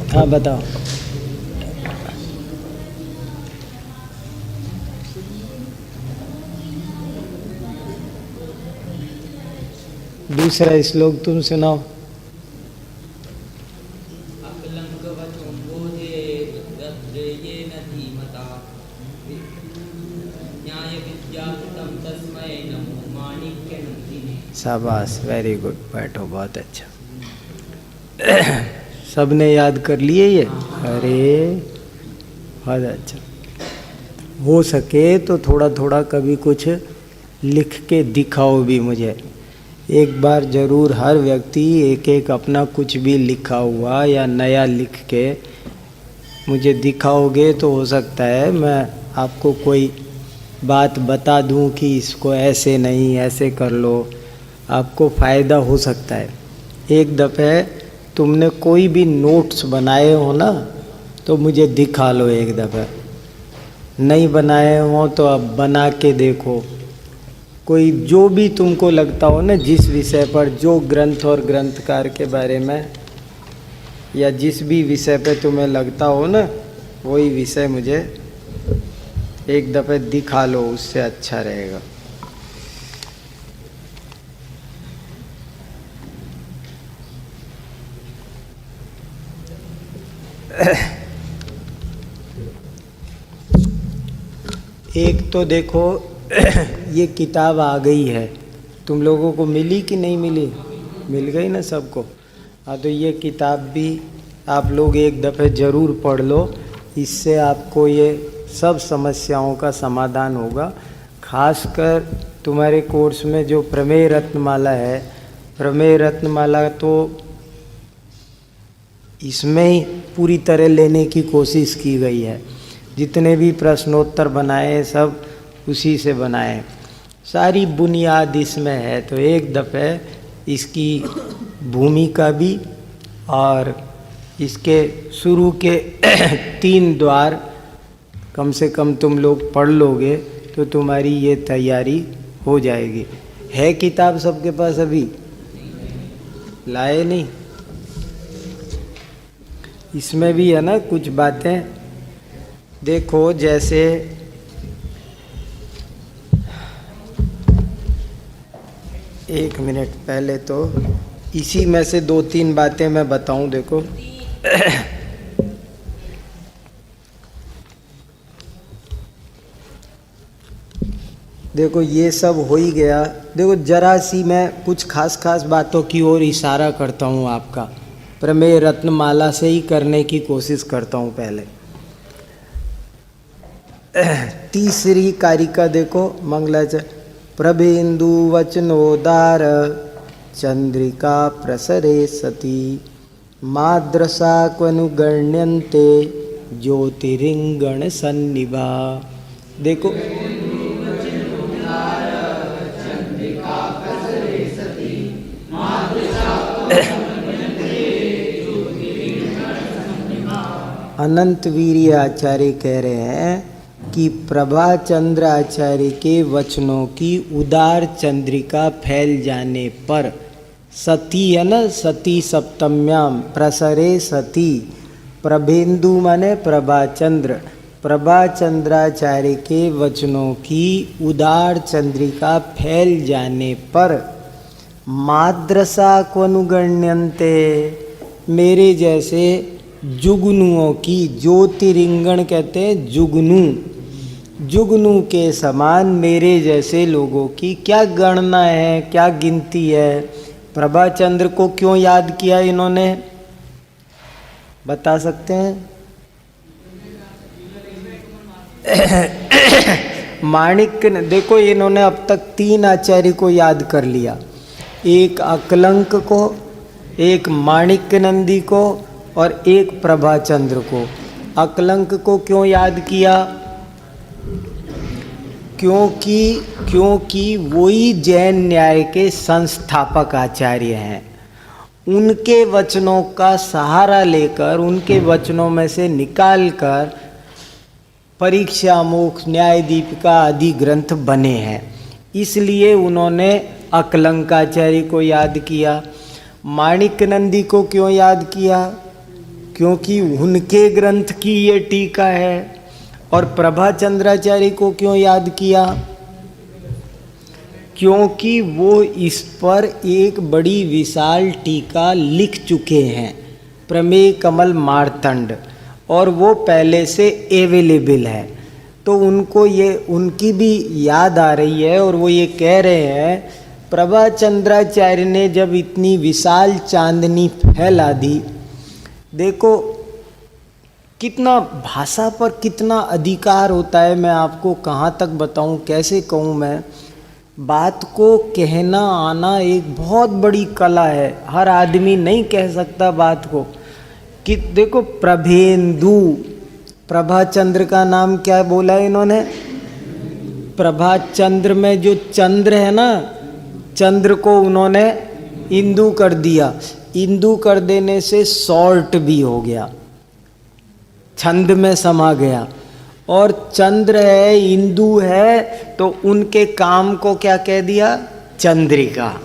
हाँ बताओ। दूसरा श्लोक तुम सुनाओ। शाबाश, वेरी गुड, बैठो, बहुत अच्छा। सबने याद कर लिए ये? अरे बहुत अच्छा। हो सके तो थोड़ा थोड़ा कभी कुछ लिख के दिखाओ भी मुझे। एक बार जरूर हर व्यक्ति एक एक अपना कुछ भी लिखा हुआ या नया लिख के मुझे दिखाओगे तो हो सकता है मैं आपको कोई बात बता दूं कि इसको ऐसे नहीं ऐसे कर लो, आपको फ़ायदा हो सकता है। एक दफ़े तुमने कोई भी नोट्स बनाए हो ना तो मुझे दिखा लो एक दफ़े, नहीं बनाए हो तो अब बना के देखो। कोई जो भी तुमको लगता हो ना, जिस विषय पर, जो ग्रंथ और ग्रंथकार के बारे में या जिस भी विषय पे तुम्हें लगता हो ना, वही विषय मुझे एक दफ़े दिखा लो, उससे अच्छा रहेगा। एक तो देखो ये किताब आ गई है, तुम लोगों को मिली कि नहीं मिली? मिल गई ना सबको। हाँ, तो ये किताब भी आप लोग एक दफ़े ज़रूर पढ़ लो, इससे आपको ये सब समस्याओं का समाधान होगा। खासकर तुम्हारे कोर्स में जो प्रमेय रत्नमाला है, प्रमेय रत्नमाला तो इसमें ही पूरी तरह लेने की कोशिश की गई है। जितने भी प्रश्नोत्तर बनाए हैं सब उसी से बनाए, सारी बुनियाद इसमें है। तो एक दफ़े इसकी भूमिका भी और इसके शुरू के 3 द्वार कम से कम तुम लोग पढ़ लोगे तो तुम्हारी ये तैयारी हो जाएगी। है किताब सबके पास? अभी लाए नहीं? इसमें भी है ना कुछ बातें, देखो जैसे एक मिनट पहले तो इसी में से 2-3 बातें मैं बताऊं। देखो देखो ये सब हो ही गया। देखो जरा सी मैं कुछ खास बातों की ओर इशारा करता हूँ, आपका प्रमेय रत्नमाला से ही करने की कोशिश करता हूँ। पहले तीसरी कारिका देखो, मंगलाचरण। प्रभेन्दु वचनोदार चंद्रिका प्रसरे सती माद्रसा क्वनुगण्यन्ते ज्योतिरिंगण सन्निभा। देखो अनंत वीर्य आचार्य कह रहे हैं कि प्रभाचंद्र आचार्य के वचनों की उदार चंद्रिका फैल जाने पर, सती है ना, सती सप्तम्याम प्रसरे सती, प्रभेन्दु माने प्रभाचंद्र, प्रभाचंद्राचार्य के वचनों की उदार चंद्रिका फैल जाने पर माद्रसा को अनुगण्यन्ते, मेरे जैसे जुगनुओं की, ज्योतिरिंगण कहते हैं जुगनू, जुगनू के समान मेरे जैसे लोगों की क्या गणना है, क्या गिनती है। प्रभाचंद्र को क्यों याद किया इन्होंने, बता सकते हैं? माणिक्य ने, देखो इन्होंने अब तक 3 आचार्य को याद कर लिया, एक अकलंक को, एक माणिक्य नंदी को और एक प्रभाचंद्र को। अकलंक को क्यों याद किया? क्योंकि वही जैन न्याय के संस्थापक आचार्य हैं। उनके वचनों का सहारा लेकर, उनके वचनों में से निकालकर परीक्षा मोक्ष न्याय दीपिका आदि ग्रंथ बने हैं, इसलिए उन्होंने अकलंकाचार्य को याद किया। माणिक्य नंदी को क्यों याद किया? क्योंकि उनके ग्रंथ की ये टीका है। और प्रभाचंद्राचार्य को क्यों याद किया? क्योंकि वो इस पर एक बड़ी विशाल टीका लिख चुके हैं, प्रमेय कमल मार्तंड, और वो पहले से अवेलेबल है। तो उनको ये उनकी भी याद आ रही है और वो ये कह रहे हैं प्रभाचंद्राचार्य ने जब इतनी विशाल चांदनी फैला दी, देखो कितना भाषा पर कितना अधिकार होता है। मैं आपको कहाँ तक बताऊँ, कैसे कहूँ, मैं बात को कहना आना एक बहुत बड़ी कला है। हर आदमी नहीं कह सकता बात को। कि देखो प्रभेंदु, प्रभाचंद्र का नाम क्या बोला इन्होंने? प्रभाचंद्र में जो चंद्र है ना, चंद्र को उन्होंने इंदु कर दिया। इंदु कर देने से शॉर्ट भी हो गया, छंद में समा गया। और चंद्र है, इंदु है, तो उनके काम को क्या कह दिया? चंद्रिका।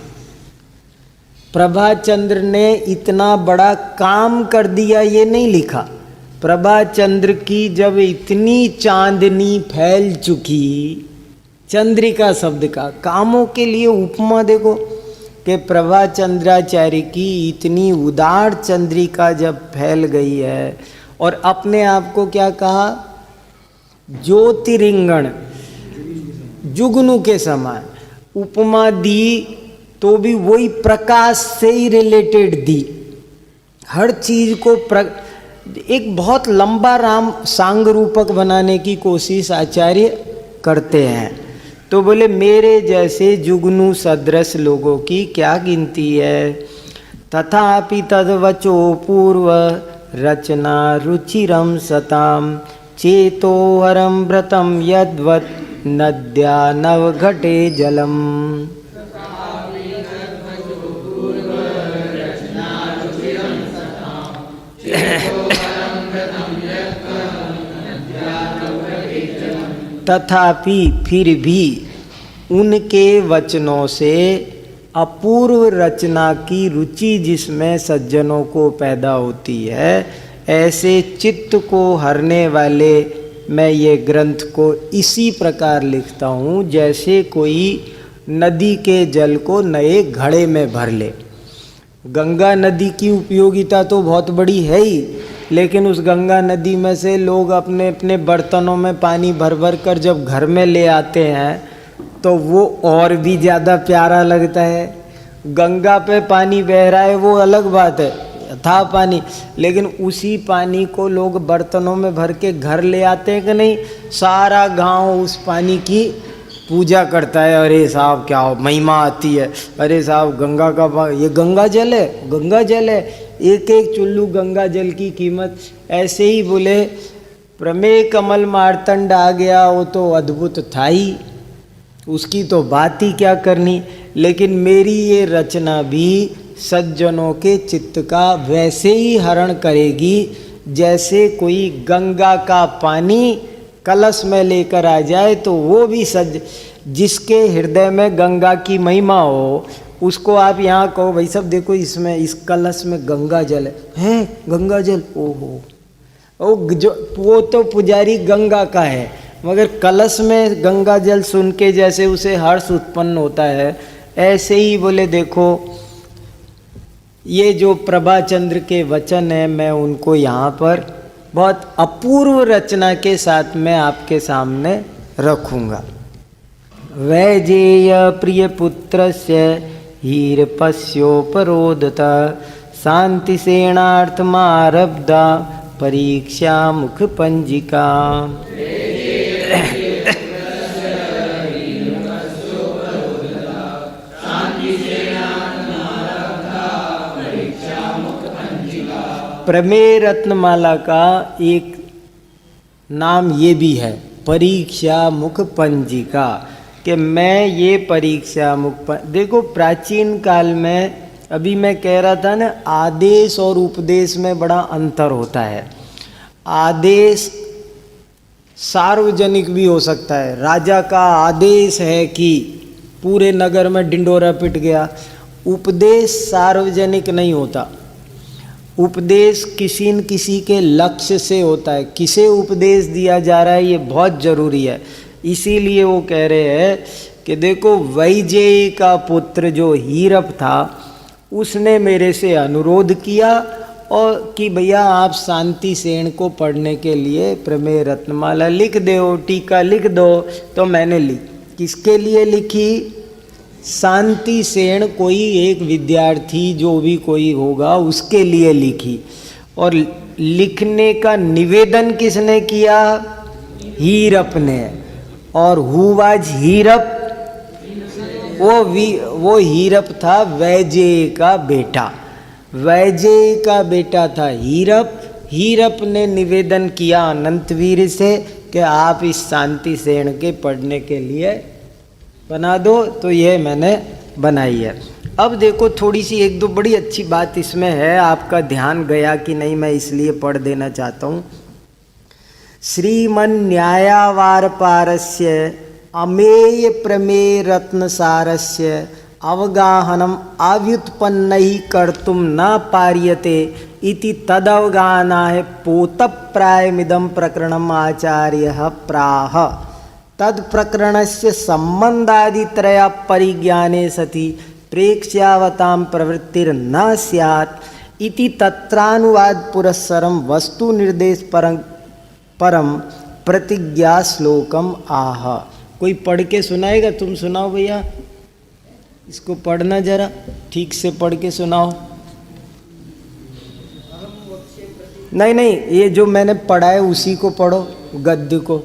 प्रभाचंद्र ने इतना बड़ा काम कर दिया, ये नहीं लिखा। प्रभाचंद्र की जब इतनी चांदनी फैल चुकी, चंद्रिका शब्द का कामों के लिए उपमा देखो कि प्रभाचंद्राचार्य की इतनी उदार चंद्रिका जब फैल गई है, और अपने आप को क्या कहा? ज्योतिरिंगण, जुगनू के समान उपमा दी, तो भी वही प्रकाश से ही रिलेटेड दी। हर चीज को एक बहुत लंबा राम सांग रूपक बनाने की कोशिश आचार्य करते हैं। तो बोले मेरे जैसे जुगनू सदृश लोगों की क्या गिनती है। तथापि तद्वचो पूर्व रचना रुचिरम सताम चेतोहरम व्रतम यद्वत् नद्या नवघटे जलम। तथापि फिर भी उनके वचनों से अपूर्व रचना की रुचि जिसमें सज्जनों को पैदा होती है, ऐसे चित्त को हरने वाले मैं ये ग्रंथ को इसी प्रकार लिखता हूँ जैसे कोई नदी के जल को नए घड़े में भर ले। गंगा नदी की उपयोगिता तो बहुत बड़ी है ही, लेकिन उस गंगा नदी में से लोग अपने अपने बर्तनों में पानी भर भर कर जब घर में ले आते हैं तो वो और भी ज़्यादा प्यारा लगता है। गंगा पे पानी बह रहा है वो अलग बात है, था पानी, लेकिन उसी पानी को लोग बर्तनों में भर के घर ले आते हैं कि नहीं। सारा गांव उस पानी की पूजा करता है। अरे साहब क्या महिमा आती है, अरे साहब गंगा का ये गंगा जल है, गंगा जल है, एक एक चुल्लू गंगा जल की कीमत। ऐसे ही बोले प्रमेय कमल मार्तंड आ गया, वो तो अद्भुत था ही, उसकी तो बात ही क्या करनी। लेकिन मेरी ये रचना भी सज्जनों के चित्त का वैसे ही हरण करेगी जैसे कोई गंगा का पानी कलश में लेकर आ जाए तो वो भी जिसके हृदय में गंगा की महिमा हो उसको आप यहाँ कहो भाई सब देखो इसमें इस कलश में गंगा जल है, गंगा जल, ओहो वो तो पुजारी गंगा का है, मगर कलश में गंगा जल सुन के जैसे उसे हर्ष उत्पन्न होता है, ऐसे ही बोले देखो ये जो प्रभाचंद्र के वचन है मैं उनको यहाँ पर बहुत अपूर्व रचना के साथ मैं आपके सामने रखूँगा। वैजेय प्रिय पुत्रस्य हीरपस्योपरोधता शांतिसेनार्थमारब्धा परीक्षा मुख पंजिका। प्रमेय रत्नमाला का एक नाम ये भी है परीक्षा मुख पंजिका, कि मैं ये परीक्षा मुख देखो प्राचीन काल में, अभी मैं कह रहा था ना आदेश और उपदेश में बड़ा अंतर होता है। आदेश सार्वजनिक भी हो सकता है, राजा का आदेश है कि पूरे नगर में डिंडोरा पिट गया, उपदेश सार्वजनिक नहीं होता। उपदेश किसी न किसी के लक्ष्य से होता है। किसे उपदेश दिया जा रहा है ये बहुत जरूरी है। इसीलिए वो कह रहे हैं कि देखो वैजेयी का पुत्र जो हीरप था उसने मेरे से अनुरोध किया और कि भैया आप शांति सेन को पढ़ने के लिए प्रमेय रत्नमाला लिख दो, टीका लिख दो। तो मैंने ली। किसके लिए लिखी? शांति सेन कोई एक विद्यार्थी जो भी कोई होगा उसके लिए लिखी। और लिखने का निवेदन किसने किया? हीरप ने। और हु वाज हीरप? वो हीरप था वैजेयी का बेटा। वैजेयी का बेटा था हीरप। हीरप ने निवेदन किया अनंतवीर से कि आप इस शांति सेन के पढ़ने के लिए बना दो। तो ये मैंने बनाई है। अब देखो थोड़ी सी एक दो बड़ी अच्छी बात इसमें है, आपका ध्यान गया कि नहीं मैं इसलिए पढ़ देना चाहता हूँ। श्रीमन न्यायावार पारस्य अमेय प्रमेय रत्न सारस्य अवगाहनम अव्युत्पन्नैः कर्तुं न पार्यते इति तदवगाहनाय पोतप्रायमिदं प्रकरणम् आचार्यः प्राह। तत्प्रकरणस्य सम्बन्धादित्रय परिज्ञाने सति प्रेक्ष्यावतां प्रवृत्तिर्न स्यात् इति तत्रानुवाद पुरस्सरं वस्तु निर्देश परम प्रतिज्ञा श्लोकम आह। कोई पढ़ के सुनाएगा? तुम सुनाओ भैया, इसको पढ़ना जरा ठीक से पढ़ के सुनाओ। नहीं नहीं, ये जो मैंने पढ़ा है उसी को पढ़ो, गद्य को।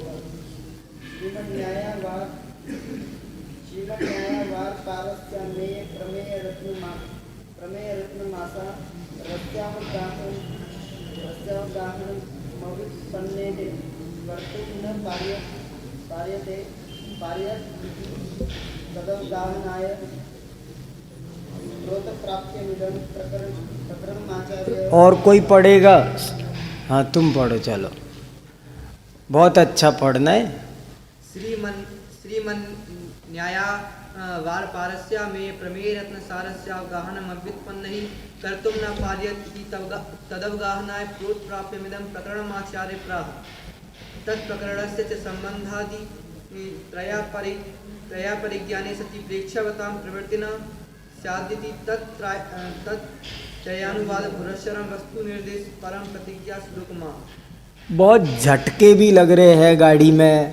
और कोई पढ़ेगा? हाँ तुम पढ़ो, चलो बहुत अच्छा पढ़ना है। श्रीमन न्यायावार पारस्य में प्रमेय रत्न सारस्य अवगाहनम अव्युत्पन्नैः कर्तुं न पार्यते तदवगाहनाय प्रोत्प्राप्यमिदं प्रकरणम् आचार्य प्राह। तत्प्रकरणस्य च सम्बन्धादि त्रया परिज्ञाने सति प्रेक्ष्यावतां प्रवृत्तिर्न स्यादिति तत्त्रयानुवाद पुरस्सरं वस्तु निर्देश परम प्रतिज्ञा श्लोकमा। बहुत झटके भी लग रहे हैं गाड़ी में,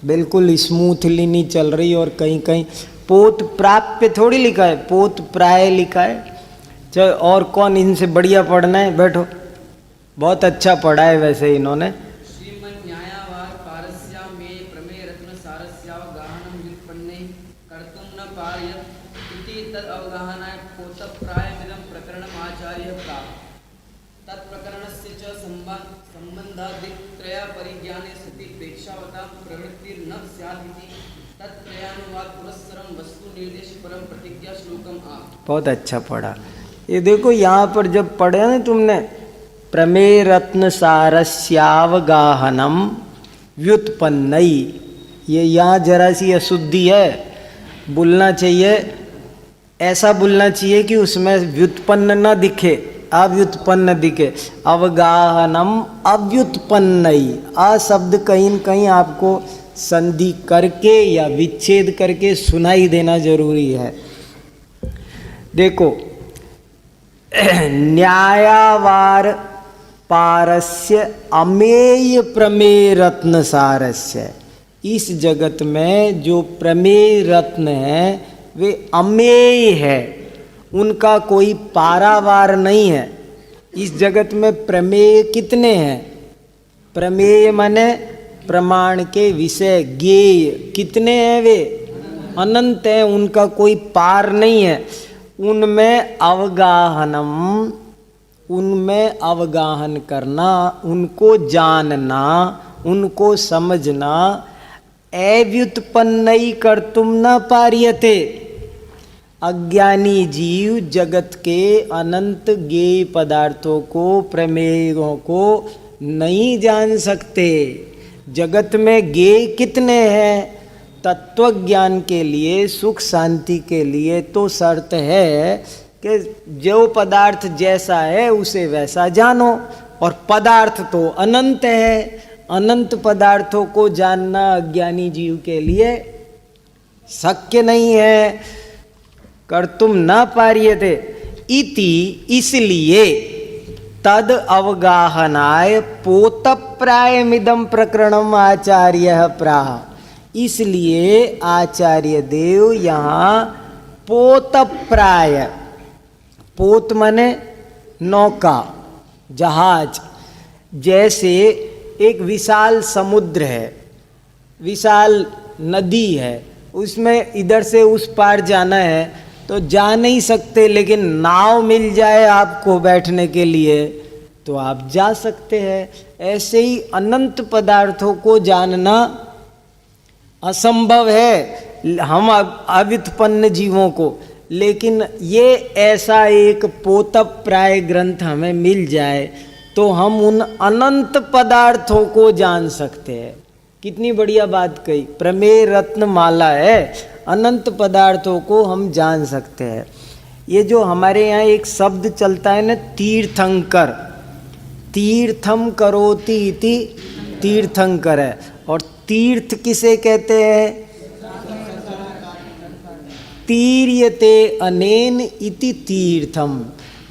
बिल्कुल स्मूथली नहीं चल रही। और कहीं कहीं पोत प्राप्य थोड़ी लिखा है, पोत प्राय लिखा है। चलो और कौन इनसे बढ़िया पढ़ना है? बैठो, बहुत अच्छा पढ़ा है वैसे इन्होंने। श्रीमन न्यायावार पारस्य में प्रमेय रत्न सारस्यावगाहनम व्युत्पन्नैः कर्तुं न पार्यते इति तदवगाहनाय पोतप्रायमिदं प्रकरणम् आचार्यः प्राह। तत्प्रकरणस्य च सम्बन्धादित्रय परिज्ञाने सति प्रेक्ष्यावतां प्रवृत्तिर्न स्यादिति तत्त्रयानुवाद पुरस्सरं वस्तु निर्देश परम प्रतिज्ञा श्लोकम आ। बहुत अच्छा पढ़ा। ये देखो यहाँ पर जब पढ़े ना तुमने प्रमेय रत्न सारस्यावगाहनम व्युत्पन्नैः, ये यहाँ जरा सी अशुद्धि है। बोलना चाहिए, ऐसा बोलना चाहिए कि उसमें व्युत्पन्न न दिखे, अव्युत्पन्न दिखे। अवगाहनम अव्युत्पन्नैः, आ शब्द कहीं न कहीं आपको संधि करके या विच्छेद करके सुनाई देना जरूरी है। देखो न्यायावार पारस्य अमेय प्रमेय रत्न सारस्य, इस जगत में जो प्रमेय रत्न है वे अमेय है, उनका कोई पारावार नहीं है। इस जगत में प्रमेय कितने हैं? प्रमेय माने प्रमाण के विषय, ज्ञेय कितने हैं? वे अनंत हैं, उनका कोई पार नहीं है। उनमें अवगाहनम, उनमें अवगाहन करना, उनको जानना, उनको समझना, अव्युत्पन्नैः कर्तुं न पार्यते। अज्ञानी जीव जगत के अनंत ज्ञेय पदार्थों को, प्रमेयों को नहीं जान सकते। जगत में ज्ञेय कितने हैं? तत्व ज्ञान के लिए, सुख शांति के लिए तो शर्त है कि जो पदार्थ जैसा है उसे वैसा जानो, और पदार्थ तो अनंत है। अनंत पदार्थों को जानना अज्ञानी जीव के लिए शक्य नहीं है। कर्तुम न पार्यते इति, इसलिए तद अवगाहनाय पोतप्रायमिदं प्रकरणम आचार्य प्राह। इसलिए आचार्य देव यहाँ पोतप्राय, पोत माने नौका, जहाज, जैसे एक विशाल समुद्र है, विशाल नदी है, उसमें इधर से उस पार जाना है तो जा नहीं सकते, लेकिन नाव मिल जाए आपको बैठने के लिए तो आप जा सकते हैं। ऐसे ही अनंत पदार्थों को जानना असंभव है हम अव्युत्पन्न जीवों को, लेकिन ये ऐसा एक पोतप्राय ग्रंथ हमें मिल जाए तो हम उन अनंत पदार्थों को जान सकते हैं। कितनी बढ़िया बात कही, प्रमेय रत्न माला है, अनंत पदार्थों को हम जान सकते हैं। ये जो हमारे यहाँ एक शब्द चलता है ना, तीर्थंकर, तीर्थम करोति इति तीर्थंकर है। और तीर्थ किसे कहते हैं? तीर्यते अनेन इति तीर्थम,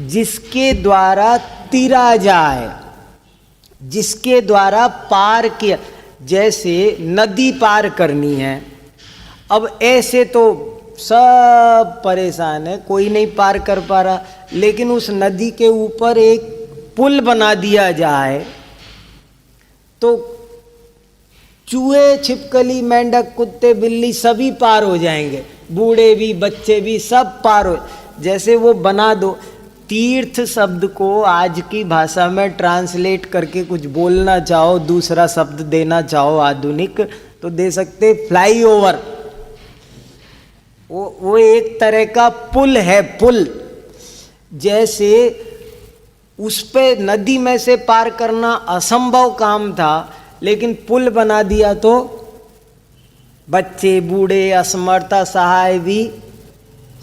जिसके द्वारा तिरा जाए, जिसके द्वारा पार किया। जैसे नदी पार करनी है, अब ऐसे तो सब परेशान है, कोई नहीं पार कर पा रहा, लेकिन उस नदी के ऊपर एक पुल बना दिया जाए तो चूहे, छिपकली, मेंढक, कुत्ते, बिल्ली सभी पार हो जाएंगे, बूढ़े भी, बच्चे भी, सब पार हो। जैसे वो बना दो। तीर्थ शब्द को आज की भाषा में ट्रांसलेट करके कुछ बोलना चाहो, दूसरा शब्द देना चाहो आधुनिक, तो दे सकते फ्लाईओवर। वो एक तरह का पुल है, पुल। जैसे उस पे नदी में से पार करना असंभव काम था, लेकिन पुल बना दिया तो बच्चे, बूढ़े, असमर्थ, असहाय भी,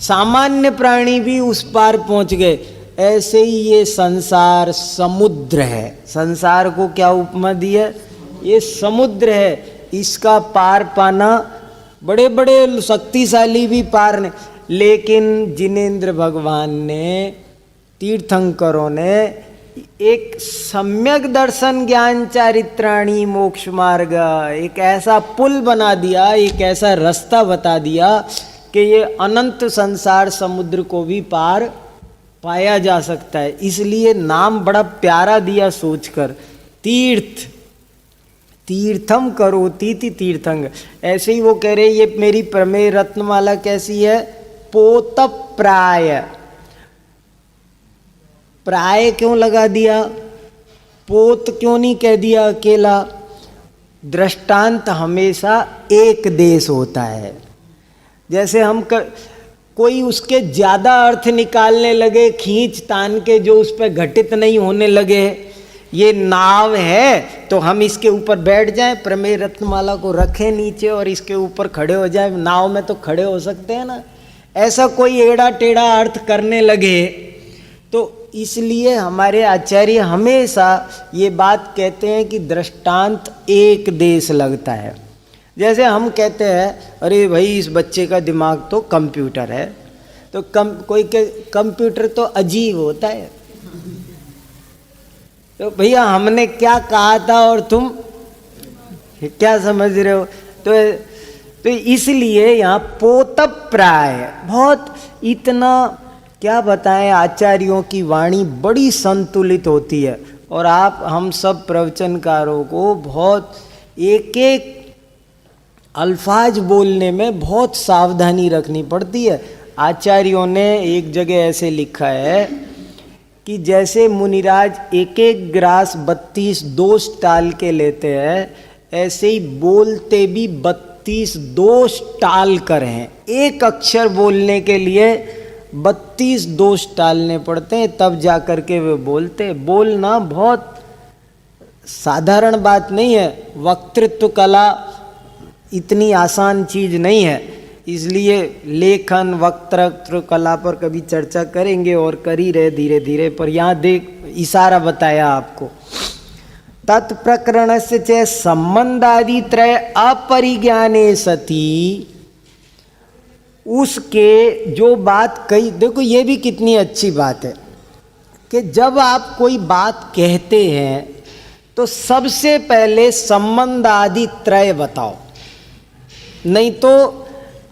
सामान्य प्राणी भी उस पार पहुंच गए। ऐसे ही ये संसार समुद्र है। संसार को क्या उपमा दी है? ये समुद्र है, इसका पार पाना बड़े बड़े शक्तिशाली भी पार नहीं, लेकिन जिनेंद्र भगवान ने, तीर्थंकरों ने एक सम्यक दर्शन ज्ञान चारित्राणी मोक्ष मार्ग, एक ऐसा पुल बना दिया, एक ऐसा रास्ता बता दिया कि ये अनंत संसार समुद्र को भी पार पाया जा सकता है। इसलिए नाम बड़ा प्यारा दिया सोचकर, तीर्थ, तीर्थम करोति तीर्थंग। ऐसे ही वो कह रहे ये मेरी प्रमेय रत्नमाला कैसी है? पोतप्राय। प्राय क्यों लगा दिया? पोत क्यों नहीं कह दिया अकेला? दृष्टांत हमेशा एक देश होता है। जैसे हम कोई उसके ज्यादा अर्थ निकालने लगे, खींच तान के, जो उस पर घटित नहीं होने लगे। ये नाव है तो हम इसके ऊपर बैठ जाएं, प्रमेय रत्नमाला को रखें नीचे और इसके ऊपर खड़े हो जाएं। नाव में तो खड़े हो सकते हैं ना। ऐसा कोई एड़ा टेढ़ा अर्थ करने लगे तो इसलिए हमारे आचार्य हमेशा ये बात कहते हैं कि दृष्टांत एक देश लगता है। जैसे हम कहते हैं अरे भाई इस बच्चे का दिमाग तो कंप्यूटर है, तो कोई के कंप्यूटर तो अजीब होता है। तो भैया हमने क्या कहा था और तुम क्या समझ रहे हो? तो इसलिए यहाँ पोतप्राय, बहुत इतना क्या बताएं, आचार्यों की वाणी बड़ी संतुलित होती है। और आप हम सब प्रवचनकारों को बहुत एक एक अल्फाज बोलने में बहुत सावधानी रखनी पड़ती है। आचार्यों ने एक जगह ऐसे लिखा है कि जैसे मुनिराज एक एक ग्रास 32 दोष टाल के लेते हैं, ऐसे ही बोलते भी 32 दोष टाल कर हैं। एक अक्षर बोलने के लिए 32 दोष टालने पड़ते हैं, तब जा कर के वे बोलते। बोलना बहुत साधारण बात नहीं है, वक्तृत्व कला इतनी आसान चीज नहीं है। इसलिए लेखन वक्तृत्व कला पर कभी चर्चा करेंगे और कर ही रहे धीरे धीरे, पर यहाँ देख इशारा बताया आपको। तत्प्रकरणस्य च संबंधादि त्रय अपरिज्ञाने सती, उसके जो बात कही, देखो ये भी कितनी अच्छी बात है कि जब आप कोई बात कहते हैं तो सबसे पहले संबंध आदि त्रय बताओ, नहीं तो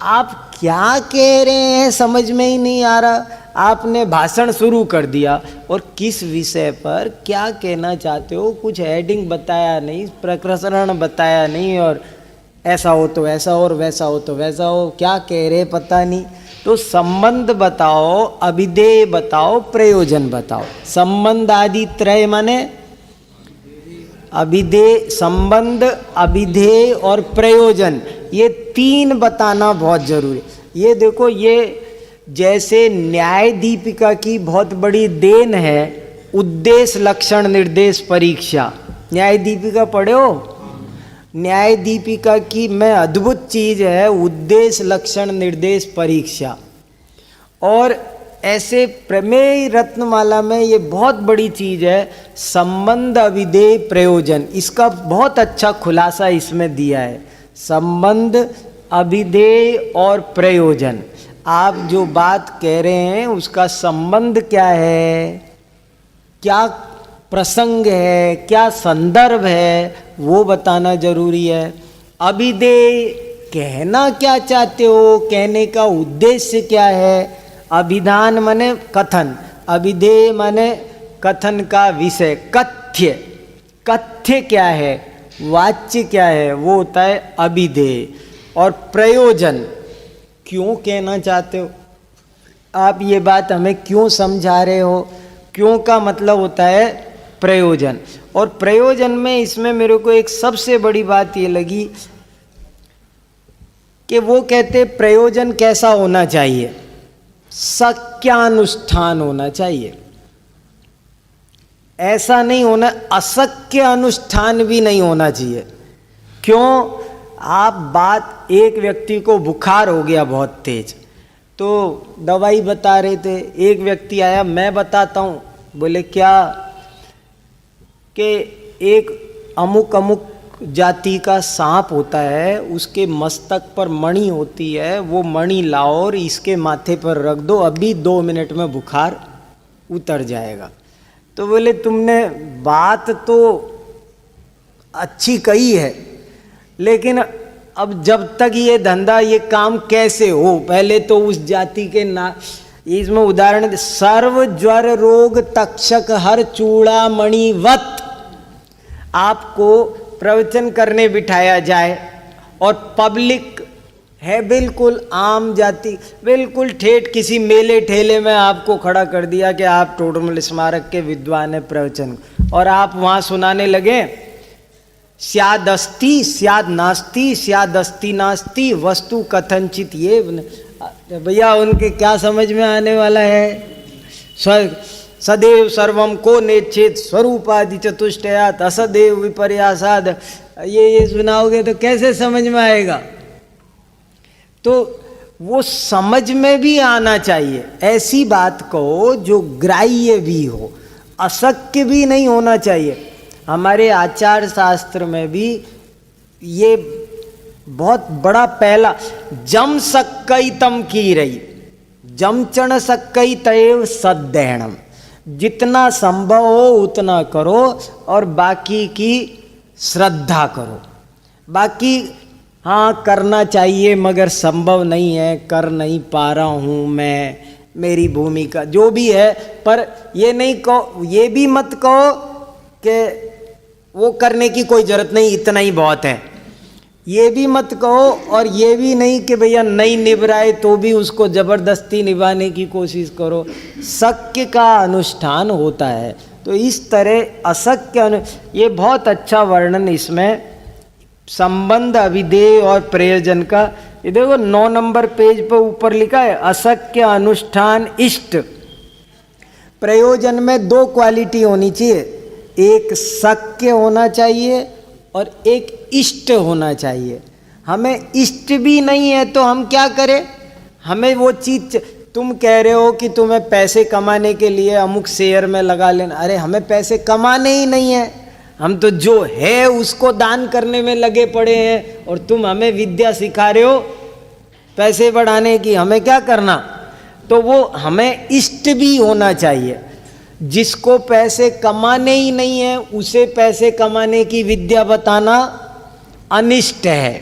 आप क्या कह रहे हैं समझ में ही नहीं आ रहा। आपने भाषण शुरू कर दिया और किस विषय पर क्या कहना चाहते हो कुछ हेडिंग बताया नहीं, प्रकरण बताया नहीं, और ऐसा हो तो ऐसा और वैसा हो तो वैसा हो, क्या कह रहे पता नहीं। तो संबंध बताओ, अभिधेय बताओ, प्रयोजन बताओ। संबंध आदि त्रय माने अभिधेय, संबंध, अभिधेय और प्रयोजन, ये तीन बताना बहुत जरूरी। ये देखो, ये जैसे न्याय दीपिका की बहुत बड़ी देन है उद्देश्य लक्षण निर्देश परीक्षा। न्याय दीपिका पढ़े हो? न्याय दीपिका की में अद्भुत चीज है उद्देश्य लक्षण निर्देश परीक्षा। और ऐसे प्रमेय रत्नमाला में ये बहुत बड़ी चीज है संबंध अभिधेय प्रयोजन। इसका बहुत अच्छा खुलासा इसमें दिया है, संबंध अभिधेय और प्रयोजन। आप जो बात कह रहे हैं उसका संबंध क्या है, क्या प्रसंग है, क्या संदर्भ है, वो बताना जरूरी है। अभिधेय, कहना क्या चाहते हो, कहने का उद्देश्य क्या है। अभिधान माने कथन, अभिधेय माने कथन का विषय, कथ्य, कथ्य क्या है, वाच्य क्या है, वो होता है अभिधेय। और प्रयोजन, क्यों कहना चाहते हो आप, ये बात हमें क्यों समझा रहे हो, क्यों का मतलब होता है प्रयोजन। और प्रयोजन में इसमें मेरे को एक सबसे बड़ी बात ये लगी कि वो कहते प्रयोजन कैसा होना चाहिए, शक्यानुष्ठान होना चाहिए। ऐसा नहीं होना, अशक्य अनुष्ठान भी नहीं होना चाहिए। क्यों? आप बात, एक व्यक्ति को बुखार हो गया बहुत तेज, तो दवाई बता रहे थे, एक व्यक्ति आया, मैं बताता हूँ, बोले क्या, कि एक अमुक अमुक जाति का सांप होता है, उसके मस्तक पर मणि होती है, वो मणि लाओ और इसके माथे पर रख दो, अभी 2 मिनट में बुखार उतर जाएगा। तो बोले तुमने बात तो अच्छी कही है, लेकिन अब जब तक ये धंधा, ये काम कैसे हो, पहले तो उस जाति के ना, इसमें उदाहरण, सर्व ज्वर रोग तक्षक हर चूड़ामणि वत, आपको प्रवचन करने बिठाया जाए और पब्लिक है बिल्कुल आम जाति, बिल्कुल ठेठ किसी मेले ठेले में आपको खड़ा कर दिया कि आप टोडरमल स्मारक के विद्वान है प्रवचन, और आप वहाँ सुनाने लगे स्याद अस्ति स्याद नास्ति स्याद अस्ति नास्ति वस्तु कथनचित, ये भैया उनके क्या समझ में आने वाला है। सदैव सर्वम को नेच्छेद स्वरूपादि चतुष्टयात् असदैव विपर्यासाद, ये सुनाओगे तो कैसे समझ में आएगा। तो वो समझ में भी आना चाहिए, ऐसी बात कहो जो ग्राह्य भी हो, अशक्य भी नहीं होना चाहिए। हमारे आचार शास्त्र में भी ये बहुत बड़ा पहला, जम सक्कई तम की रही, जमचण सक्कई तैव सद्दैणम, जितना संभव हो उतना करो और बाकी की श्रद्धा करो। बाकी हाँ करना चाहिए मगर संभव नहीं है, कर नहीं पा रहा हूँ मैं, मेरी भूमिका जो भी है, पर ये नहीं कहो, ये भी मत कहो कि वो करने की कोई जरूरत नहीं, इतना ही बहुत है, ये भी मत कहो, और ये भी नहीं कि भैया नहीं निभ रहा है तो भी उसको जबरदस्ती निभाने की कोशिश करो। शक्य का अनुष्ठान होता है, तो इस तरह अशक्य, ये बहुत अच्छा वर्णन इसमें संबंध अभिधेय और प्रयोजन का। ये देखो 9 नंबर पेज पर ऊपर लिखा है अशक्य अनुष्ठान इष्ट। प्रयोजन में 2 क्वालिटी होनी चाहिए, एक शक्य होना चाहिए और एक इष्ट होना चाहिए। हमें इष्ट भी नहीं है तो हम क्या करें? हमें वो चीज, तुम कह रहे हो कि तुम्हें पैसे कमाने के लिए अमुक शेयर में लगा लेना, अरे हमें पैसे कमाने ही नहीं है, हम तो जो है उसको दान करने में लगे पड़े हैं, और तुम हमें विद्या सिखा रहे हो पैसे बढ़ाने की, हमें क्या करना? तो वो हमें इष्ट भी होना चाहिए। जिसको पैसे कमाने ही नहीं है उसे पैसे कमाने की विद्या बताना अनिष्ट है,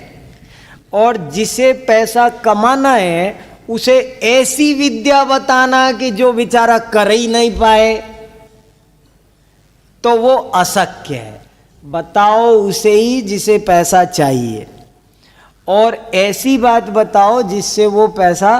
और जिसे पैसा कमाना है उसे ऐसी विद्या बताना कि जो बेचारा कर ही नहीं पाए, तो वो अशक्य है। बताओ उसे ही जिसे पैसा चाहिए, और ऐसी बात बताओ जिससे वो पैसा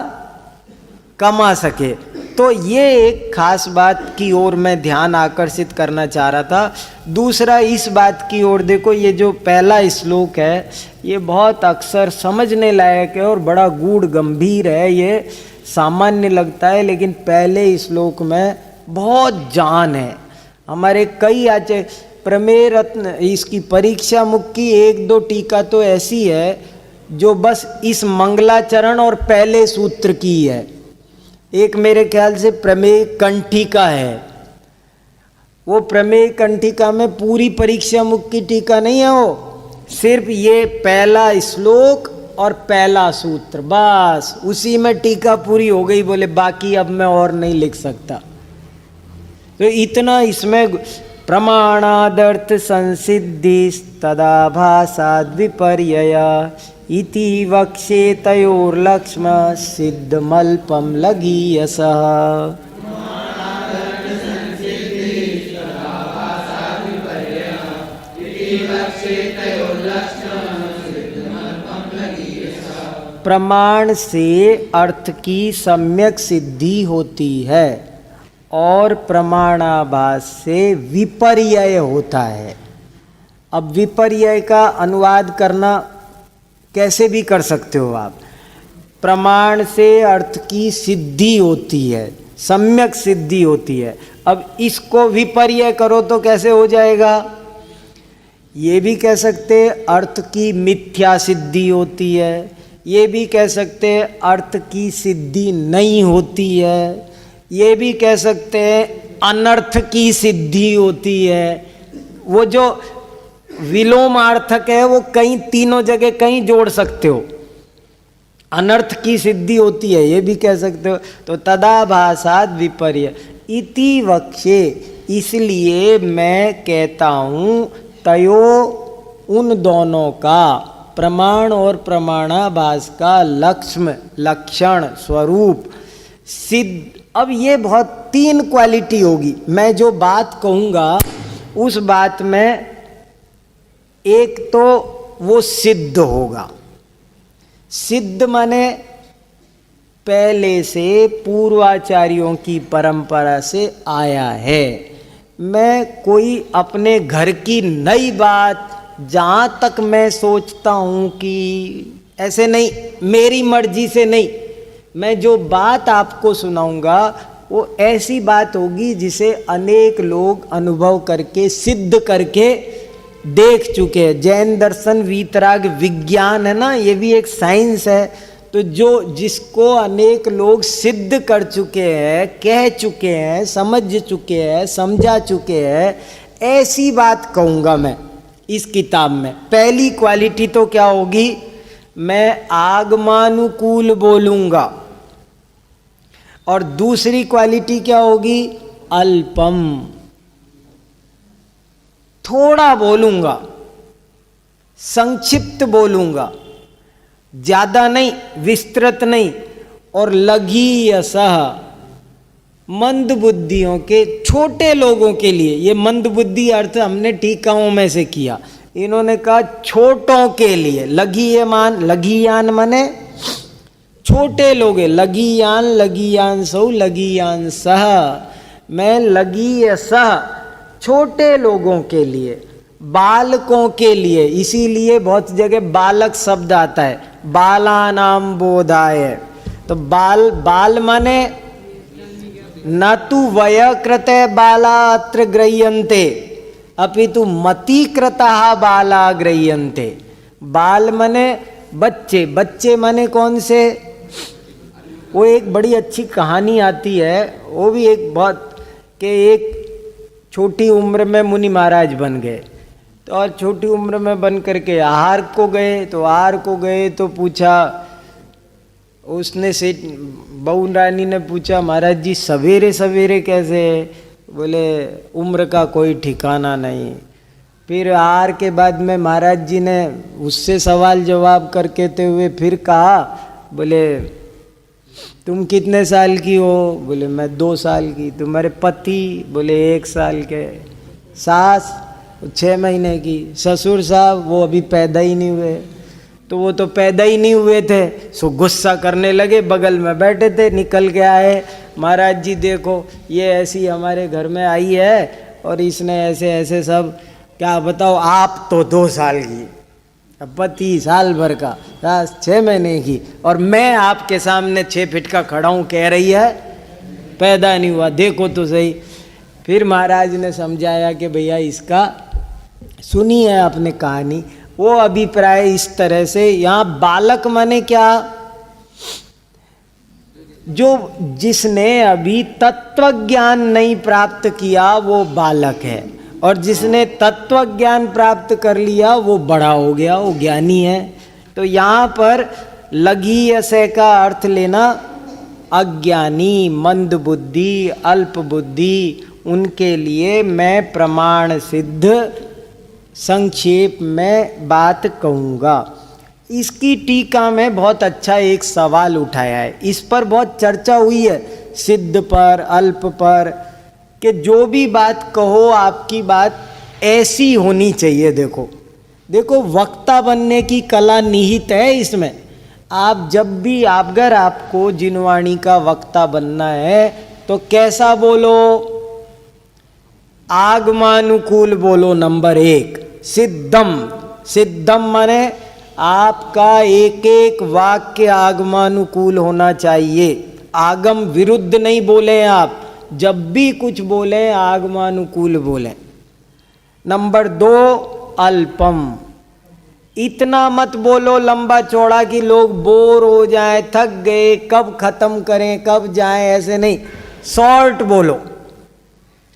कमा सके। तो ये एक खास बात की ओर मैं ध्यान आकर्षित करना चाह रहा था। दूसरा इस बात की ओर देखो, ये जो पहला श्लोक है ये बहुत अक्सर समझने लायक है और बड़ा गूढ़ गंभीर है। ये सामान्य लगता है लेकिन पहले श्लोक में बहुत जान है। हमारे कई आचार्य प्रमेय रत्न, इसकी परीक्षा मुख की 1-2 टीका तो ऐसी है जो बस इस मंगलाचरण और पहले सूत्र की है। एक मेरे ख्याल से प्रमेय कंठिका है, वो प्रमेय कंठिका में पूरी परीक्षा मुख की टीका नहीं है, वो सिर्फ ये पहला श्लोक और पहला सूत्र, बस उसी में टीका पूरी हो गई। बोले बाकी अब मैं और नहीं लिख सकता। तो इतना इसमें प्रमाणादर्थ संसिद्धि तदाभासाद विपर्यया इति वक्षे तयोर्लक्ष्म सिद्धमल्पम लगीयसः। प्रमाण से अर्थ की सम्यक सिद्धि होती है और प्रमाणाभास से विपर्यय होता है। अब विपर्यय का अनुवाद करना कैसे भी कर सकते हो आप। प्रमाण से अर्थ की सिद्धि होती है, सम्यक सिद्धि होती है। अब इसको विपर्यय करो तो कैसे हो जाएगा? ये भी कह सकते अर्थ की मिथ्या सिद्धि होती है, ये भी कह सकते अर्थ की सिद्धि नहीं होती है, ये भी कह सकते हैं अनर्थ की सिद्धि होती है। वो जो विलोमार्थक है वो कहीं तीनों जगह कहीं जोड़ सकते हो। अनर्थ की सिद्धि होती है, ये भी कह सकते हो। तो तदाभासाद विपर्य इति वक्षे, इसलिए मैं कहता हूँ तयो उन दोनों का, प्रमाण और प्रमाणाभास का लक्षण स्वरूप सिद्ध। अब ये बहुत 3 क्वालिटी होगी। मैं जो बात कहूँगा उस बात में एक तो वो सिद्ध होगा। सिद्ध माने पहले से पूर्वाचार्यों की परंपरा से आया है। मैं कोई अपने घर की नई बात जहाँ तक मैं सोचता हूँ कि ऐसे नहीं, मेरी मर्जी से नहीं, मैं जो बात आपको सुनाऊंगा वो ऐसी बात होगी जिसे अनेक लोग अनुभव करके सिद्ध करके देख चुके हैं। जैन दर्शन वीतराग विज्ञान है ना, ये भी एक साइंस है। तो जो जिसको अनेक लोग सिद्ध कर चुके हैं, कह चुके हैं, समझ चुके हैं, समझा चुके हैं, ऐसी बात कहूँगा मैं इस किताब में। पहली क्वालिटी तो क्या होगी? मैं आगमानुकूल बोलूँगा। और दूसरी क्वालिटी क्या होगी? अल्पम, थोड़ा बोलूँगा, संक्षिप्त बोलूँगा, ज़्यादा नहीं, विस्तृत नहीं। और लघीयसः, मंद बुद्धियों के, छोटे लोगों के लिए। ये मंद बुद्धि अर्थ हमने टीकाओं में से किया। इन्होंने कहा छोटों के लिए। लघीयान माने छोटे लोग, लघीयान, लघीयान सौ, लघीयान सह। मैं लघीयसः, छोटे लोगों के लिए, बालकों के लिए। इसीलिए बहुत जगह बालक शब्द आता है, बालानाम बोधाय। तो बाल माने न तु वय कृते बाला अत्र गृह्यन्ते अपितु मति कृतः बाला गृह्यन्ते। बाल माने बच्चे, बच्चे माने कौन से? वो एक बड़ी अच्छी कहानी आती है, वो भी एक बहुत, कि एक छोटी उम्र में मुनि महाराज बन गए, तो और छोटी उम्र में बन करके आहार को गए, तो आहार को गए तो पूछा, उसने से बहू रानी ने पूछा, महाराज जी सवेरे सवेरे कैसे? बोले उम्र का कोई ठिकाना नहीं। फिर आहार के बाद में महाराज जी ने उससे सवाल जवाब करके ते हुए फिर कहा, बोले तुम कितने साल की हो? बोले मैं 2 साल की। तुम्हारे पति? बोले 1 साल के। सास 6 महीने की। ससुर साहब वो अभी पैदा ही नहीं हुए। तो वो तो पैदा ही नहीं हुए थे, सो गुस्सा करने लगे, बगल में बैठे थे, निकल के आए, महाराज जी देखो ये ऐसी हमारे घर में आई है और इसने ऐसे ऐसे सब, क्या बताओ, आप तो 2 साल की, पति साल भर का, सास 6 महीने की, और मैं आपके सामने 6 फीट का खड़ा हूँ, कह रही है पैदा नहीं हुआ, देखो तो सही। फिर महाराज ने समझाया कि भैया इसका सुनी है आपने कहानी, वो अभिप्राय इस तरह से, यहाँ बालक माने क्या? जो जिसने अभी तत्व ज्ञान नहीं प्राप्त किया वो बालक है, और जिसने तत्व ज्ञान प्राप्त कर लिया वो बड़ा हो गया, वो ज्ञानी है। तो यहाँ पर लघीयसे का अर्थ लेना अज्ञानी, मंद बुद्धि, अल्प बुद्धि, उनके लिए मैं प्रमाण सिद्ध संक्षेप में बात कहूँगा। इसकी टीका में बहुत अच्छा एक सवाल उठाया है, इस पर बहुत चर्चा हुई है, सिद्ध पर, अल्प पर, कि जो भी बात कहो आपकी बात ऐसी होनी चाहिए। देखो देखो वक्ता बनने की कला निहित है इसमें। आप जब भी, अगर आपको जिनवाणी का वक्ता बनना है तो कैसा बोलो? आगमानुकूल बोलो, नंबर 1। सिद्धम, सिद्धम माने आपका एक एक वाक्य आगमानुकूल होना चाहिए, आगम विरुद्ध नहीं बोले आप, जब भी कुछ बोले आगमानुकूल बोले। नंबर 2 अल्पम, इतना मत बोलो लंबा चौड़ा कि लोग बोर हो जाएं, थक गए, कब खत्म करें, कब जाएं, ऐसे नहीं, शॉर्ट बोलो।